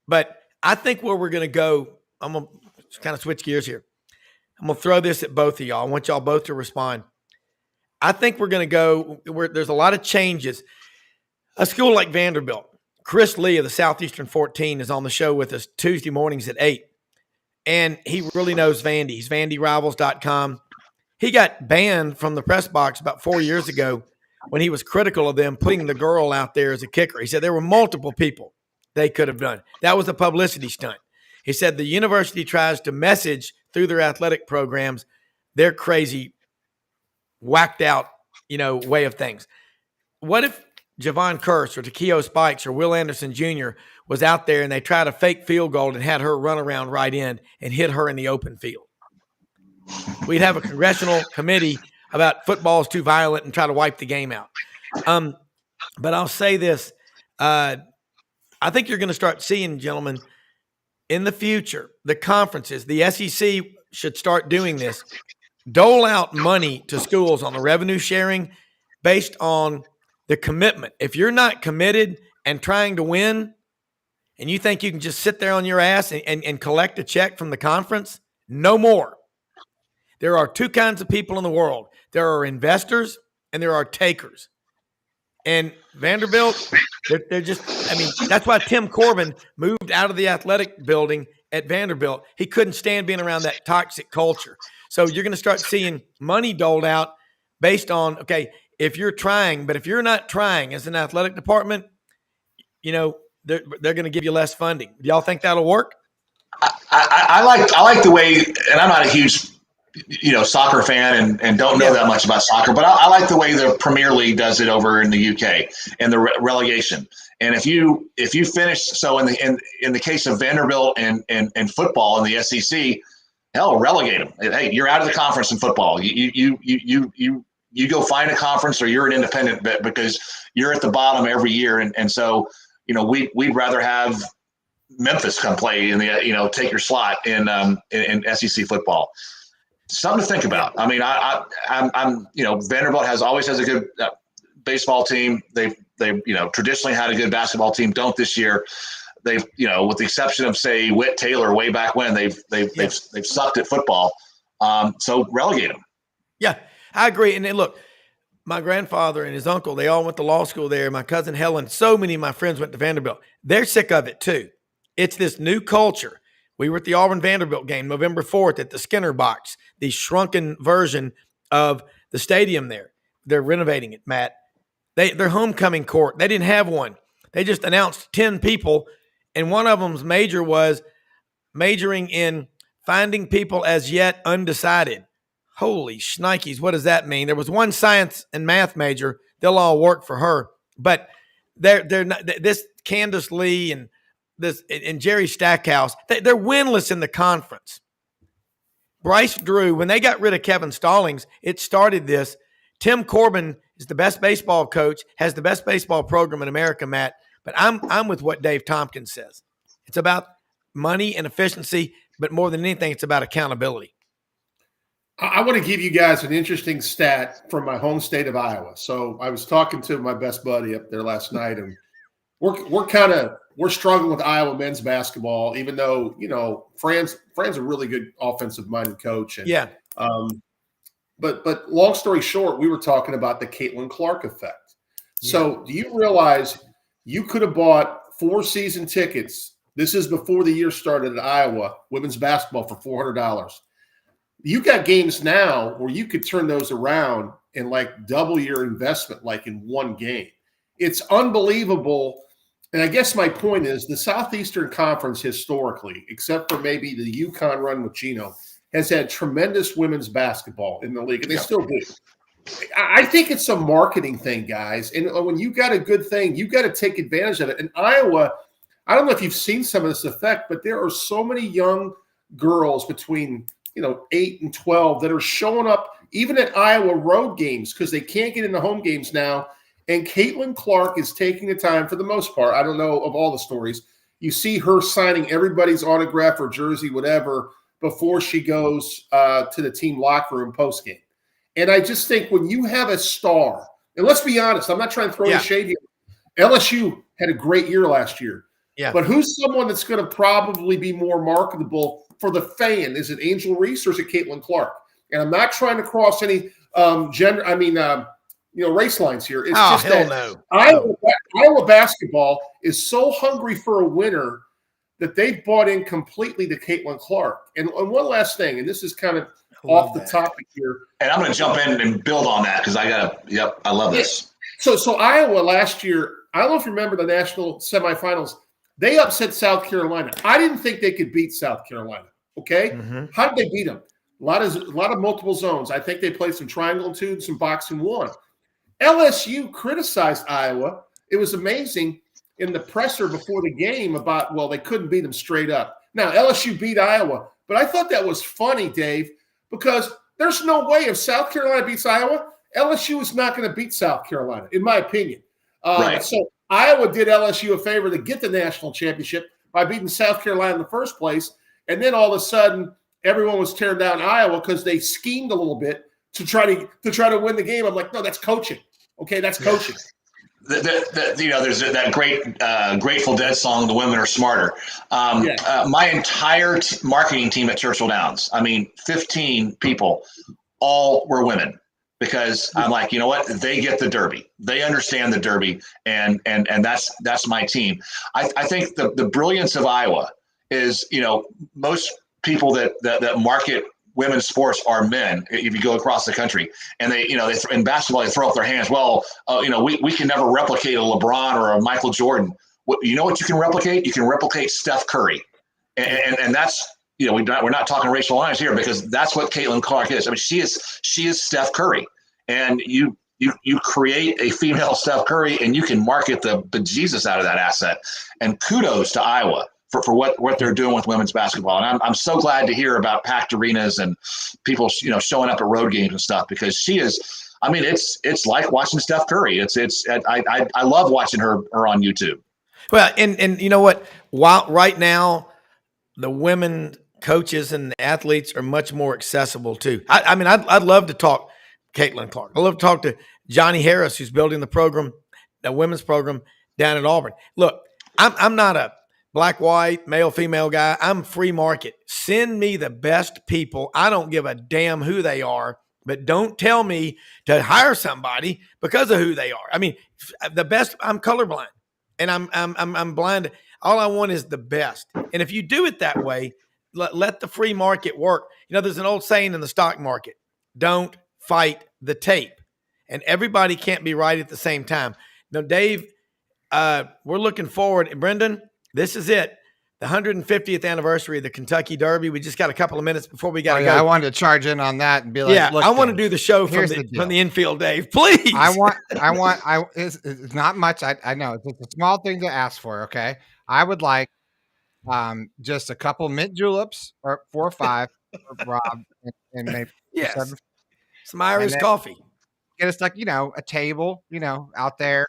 But I think where we're going to go, I'm going to kind of switch gears here. I'm going to throw this at both of y'all. I want y'all both to respond. I think we're going to go where there's a lot of changes. A school like Vanderbilt, Chris Lee of the Southeastern 14 is on the show with us Tuesday mornings at 8. And he really knows Vandy. He's VandyRivals.com. He got banned from the press box about 4 years ago when he was critical of them putting the girl out there as a kicker. He said there were multiple people they could have done. That was a publicity stunt. He said the university tries to message through their athletic programs their crazy, whacked out, way of things. What if Javon Curse or Takeo Spikes or Will Anderson Jr. was out there and they tried a fake field goal and had her run around right end and hit her in the open field? We'd have a congressional committee about football is too violent and try to wipe the game out. But I'll say this. I think you're going to start seeing, gentlemen, in the future, the conferences, the SEC should start doing this, dole out money to schools on the revenue sharing based on the commitment. If you're not committed and trying to win and you think you can just sit there on your ass and collect a check from the conference, no more. There are two kinds of people in the world. There are investors and there are takers. And Vanderbilt, they're just, that's why Tim Corbin moved out of the athletic building at Vanderbilt. He couldn't stand being around that toxic culture. So you're going to start seeing money doled out based on, okay, if you're trying, but if you're not trying as an athletic department, they're going to give you less funding. Do y'all think that'll work? I like the way, and I'm not a huge soccer fan and don't know that much about soccer, but I like the way the Premier League does it over in the UK and the relegation. And if you finish, so in the case of Vanderbilt and football in the SEC, hell, relegate them. Hey, you're out of the conference in football. You go find a conference or you're an independent because you're at the bottom every year. And so, we'd rather have Memphis come play in the, take your slot in SEC football. Something to think about. I mean, I'm Vanderbilt always has a good baseball team. They've traditionally had a good basketball team. Don't this year. They've with the exception of say Whit Taylor way back when they've sucked at football. So relegate them. Yeah, I agree. And then look, my grandfather and his uncle, they all went to law school there. My cousin Helen, so many of my friends went to Vanderbilt. They're sick of it too. It's this new culture. We were at the Auburn Vanderbilt game November 4th at the Skinner Box, the shrunken version of the stadium there. They're renovating it, Matt. Their homecoming court, they didn't have one. They just announced 10 people, and one of them's major was majoring in finding people as yet undecided. Holy shnikes, what does that mean? There was one science and math major. They'll all work for her. But they're not, this Candace Lee and Jerry Stackhouse, they're winless in the conference. Bryce Drew, when they got rid of Kevin Stallings, it started this. Tim Corbin is the best baseball coach, has the best baseball program in America, Matt. But I'm with what Dave Tompkins says. It's about money and efficiency, but more than anything, it's about accountability. I want to give you guys an interesting stat from my home state of Iowa. So I was talking to my best buddy up there last night, and we're struggling with Iowa men's basketball, even though, you know, Fran's a really good offensive minded coach. And, Yeah. But long story short, we were talking about the Caitlin Clark effect. So do you realize you could have bought 4 season tickets? This is before the year started at Iowa women's basketball for $400. You got games now where you could turn those around and like double your investment, like in one game. It's unbelievable. And I guess my point is the Southeastern Conference historically, except for maybe the UConn run with Gino, has had tremendous women's basketball in the league, and they still do. I think it's a marketing thing, guys. And when you got a good thing, you got to take advantage of it. In Iowa, I don't know if you've seen some of this effect, but there are so many young girls between 8 and 12 that are showing up even at Iowa road games because they can't get into home games now. And Caitlin Clark is taking the time for the most part. I don't know of all the stories. You see her signing everybody's autograph or jersey, whatever, before she goes to the team locker room post game. And I just think when you have a star, and let's be honest, I'm not trying to throw any shade here. LSU had a great year last year. Yeah. But who's someone that's going to probably be more marketable for the fan? Is it Angel Reese or is it Caitlin Clark? And I'm not trying to cross any race lines here. It's just hell that no. Iowa basketball is so hungry for a winner that they've bought in completely to Caitlin Clark. And one last thing, and this is kind of off the topic here. And I'm going to jump in and build on that because I love this. So Iowa last year, I don't know if you remember the national semifinals. They upset South Carolina. I didn't think they could beat South Carolina. Okay, How did they beat them? A lot of multiple zones. I think they played some triangle and two, some box and one. LSU criticized Iowa. It was amazing in the presser before the game about, well, they couldn't beat them straight up. Now LSU beat Iowa, but I thought that was funny, Dave, because there's no way if South Carolina beats Iowa, LSU is not going to beat South Carolina, in my opinion. Right. So Iowa did LSU a favor to get the national championship by beating South Carolina in the first place. And then all of a sudden, everyone was tearing down Iowa because they schemed a little bit to try to win the game. I'm like, no, that's coaching. Okay, that's coaching. There's that great Grateful Dead song, "The Women Are Smarter." My entire marketing team at Churchill Downs, 15 people, all were women. Because I'm like, you know what? They get the Derby. They understand the Derby, and that's my team. I think the brilliance of Iowa is, most people that market women's sports are men. If you go across the country, and they in basketball they throw up their hands. Well, we can never replicate a LeBron or a Michael Jordan. You know what you can replicate? You can replicate Steph Curry, and that's. We're not talking racial lines here because that's what Caitlin Clark is. She is Steph Curry, and you create a female Steph Curry, and you can market the bejesus out of that asset. And kudos to Iowa for what they're doing with women's basketball. And I'm so glad to hear about packed arenas and people showing up at road games and stuff because she is. It's like watching Steph Curry. I love watching her on YouTube. Well, and you know what? While right now the women coaches and the athletes are much more accessible too. I'd love to talk Caitlin Clark. I'd love to talk to Johnny Harris, who's building the women's program down at Auburn. Look, I'm not a black, white, male, female guy. I'm free market. Send me the best people. I don't give a damn who they are, but don't tell me to hire somebody because of who they are. The best. I'm colorblind, and I'm blind. All I want is the best. And if you do it that way, let the free market work. There's an old saying in the stock market, don't fight the tape. And everybody can't be right at the same time. Now, Dave, we're looking forward. And Brenden, this is it. The 150th anniversary of the Kentucky Derby. We just got a couple of minutes before we got to go. I wanted to charge in on that and be like, look, I want to do the show from the infield, Dave, please. It's not much. I know it's a small thing to ask for. Okay. I would like just a couple mint juleps or 4 or 5 for Rob and maybe some Irish coffee. Get us a table, out there,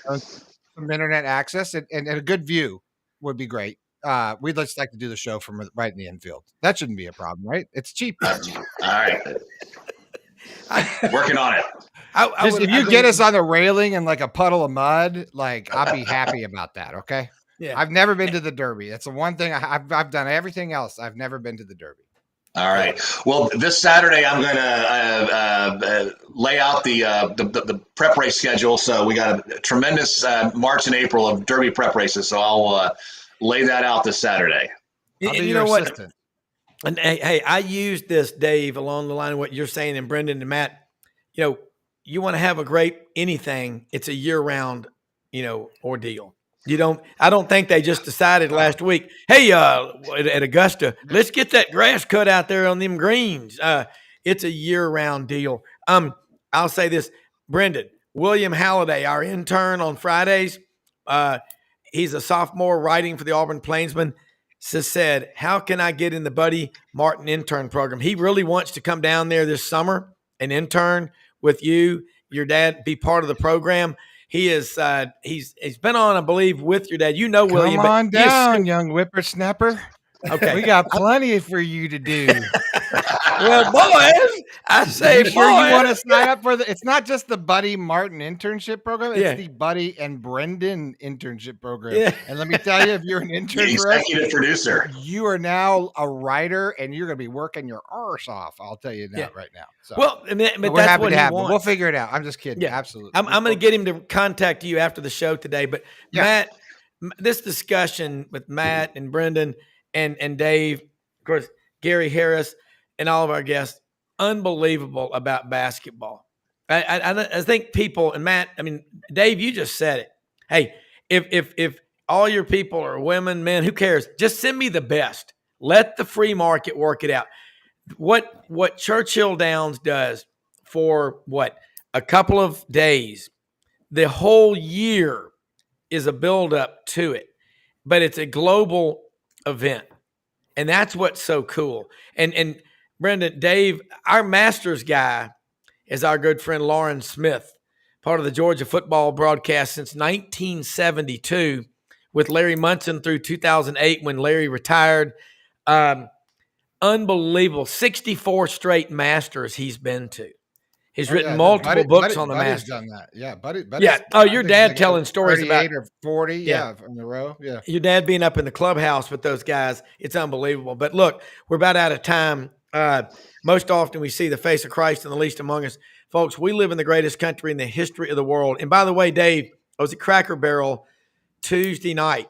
some internet access and a good view would be great. we'd just like to do the show from right in the infield. That shouldn't be a problem, right? It's cheap. All right. Working on it. If you get us on the railing in like a puddle of mud, like I'll be happy about that. Okay. Yeah. I've never been to the Derby. That's the one thing I've done everything else. I've never been to the Derby. All right. Well, this Saturday I'm going to lay out the prep race schedule. So we got a tremendous March and April of Derby prep races. So I'll lay that out this Saturday. I'll be you your know what? assistant. And hey, I used this, Dave, along the line of what you're saying, and Brenden and Matt. You want to have a great anything. It's a year-round, ordeal. I don't think they just decided last week, hey, at Augusta, let's get that grass cut out there on them greens. It's a year-round deal. I'll say this, Brenden, William Halliday, our intern on Fridays, he's a sophomore writing for the Auburn Plainsman, said, how can I get in the Buddy Martin intern program? He really wants to come down there this summer and intern with you, your dad, be part of the program. He is he's been on, I believe, with your dad. William. Come on down, young whippersnapper. Okay. We got plenty for you to do. Well, boys, I say, you sure boys. you want to sign up for it's not just the Buddy Martin internship program, it's Yeah. the Buddy and Brenden internship program. Yeah. And let me tell you, if you're an intern The for us, executive producer. you are now a writer and you're going to be working your arse off. I'll tell you that right now. So, Well, but we're that's happy what to he have him. wants. We'll figure it out. I'm just kidding. Yeah. Absolutely. I'm going to get him to contact you after the show today. But Yeah. Matt, this discussion with Matt and Brenden and Dave, of course, Gary Harris, and all of our guests, unbelievable about basketball. I think people, and Matt, Dave, you just said it. Hey, if all your people are women, men, who cares? Just send me the best. Let the free market work it out. What Churchill Downs does for a couple of days, the whole year is a buildup to it, but it's a global event. And that's what's so cool. And Brenden, Dave, our Masters guy is our good friend Lauren Smith, part of the Georgia football broadcast since 1972 with Larry Munson through 2008 when Larry retired. Unbelievable. 64 straight Masters he's been to. He's written multiple books on the Masters. Done that. Yeah, Buddy. Yeah. Oh, your dad telling stories about 38 or 40. Yeah, in a row. Yeah. Your dad being up in the clubhouse with those guys. It's unbelievable. But look, we're about out of time. Most often we see the face of Christ in the least among us. Folks, we live in the greatest country in the history of the world. And by the way, Dave, I was at Cracker Barrel Tuesday night.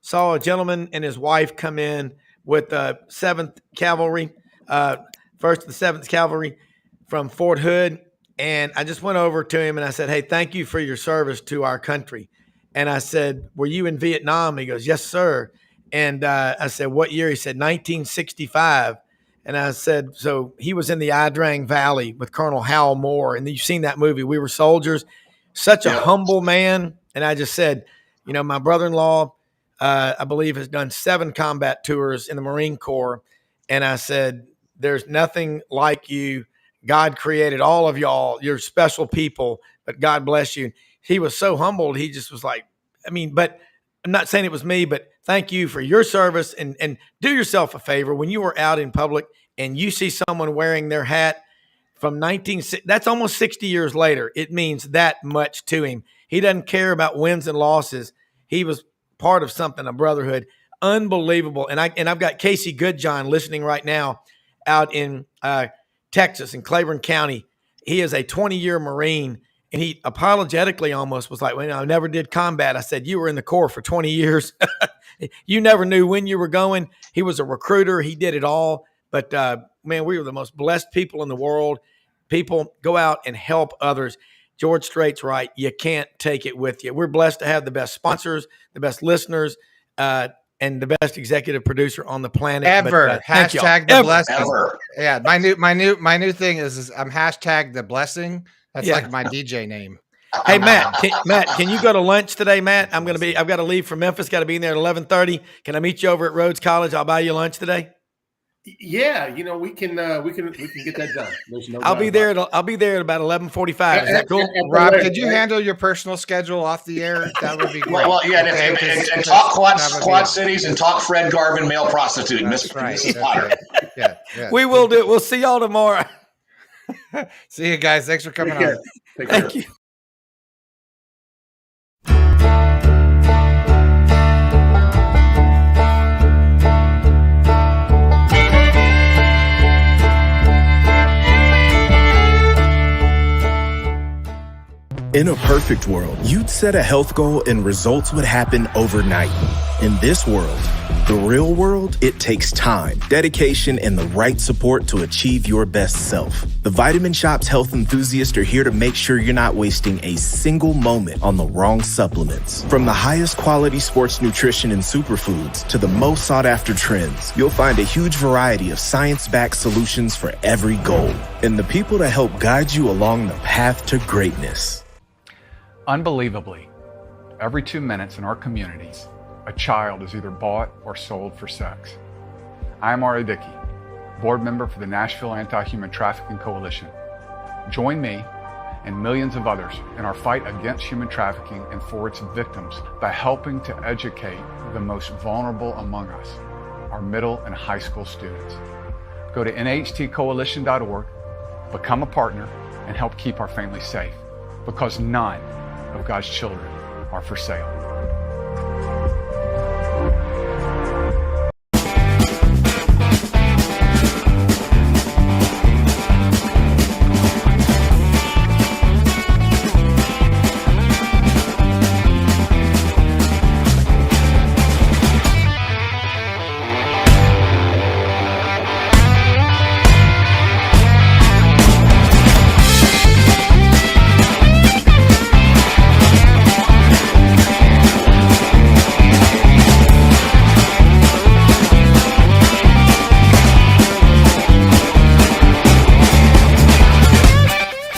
Saw a gentleman and his wife come in with 7th Cavalry, 1st of the 7th Cavalry from Fort Hood. And I just went over to him and I said, hey, thank you for your service to our country. And I said, were you in Vietnam? He goes, yes, sir. And I said, what year? He said, 1965. And I said, so he was in the Idrang Valley with Colonel Hal Moore. And you've seen that movie, We Were Soldiers. Such a humble man. And I just said, my brother-in-law, I believe, has done 7 combat tours in the Marine Corps. And I said, there's nothing like you. God created all of y'all. You're special people, but God bless you. He was so humbled. He just was like, but I'm not saying it was me, but thank you for your service and do yourself a favor. When you are out in public and you see someone wearing their hat from that's almost 60 years later. It means that much to him. He doesn't care about wins and losses. He was part of something, a brotherhood. Unbelievable. And I've got Casey Goodjohn listening right now out in Texas in Claiborne County. He is a 20-year Marine, and he apologetically almost was like, well, I never did combat. I said, you were in the Corps for 20 years. You never knew when you were going. He was a recruiter. He did it all. But, man, we were the most blessed people in the world. People go out and help others. George Strait's right. You can't take it with you. We're blessed to have the best sponsors, the best listeners, and the best executive producer on the planet Ever. Hashtag the blessing. Ever. Yeah. My new thing is I'm hashtag the blessing. That's like my DJ name. Hey, Matt, can you go to lunch today, Matt? I've got to leave for Memphis. Got to be in there at 11:30. Can I meet you over at Rhodes College? I'll buy you lunch today. Yeah, we can get that done. There's no. I'll be there. I'll be there at about 11:45. Is that cool? Rob, could you handle your personal schedule off the air? That would be great. Well, yeah, and talk Quad Cities and talk Fred Garvin, male prostitute. That's right. Yeah. We will do it. We'll see y'all tomorrow. See you guys. Thanks for coming on. Thank you. In a perfect world, you'd set a health goal and results would happen overnight. In this world, the real world, it takes time, dedication, and the right support to achieve your best self. The Vitamin Shop's health enthusiasts are here to make sure you're not wasting a single moment on the wrong supplements. From the highest quality sports nutrition and superfoods to the most sought after trends, you'll find a huge variety of science-backed solutions for every goal. And the people to help guide you along the path to greatness. Unbelievably, every 2 minutes in our communities, a child is either bought or sold for sex. I am Ari Dickey, board member for the Nashville Anti-Human Trafficking Coalition. Join me and millions of others in our fight against human trafficking and for its victims by helping to educate the most vulnerable among us, our middle and high school students. Go to nhtcoalition.org, become a partner, and help keep our families safe, because none of God's children are for sale.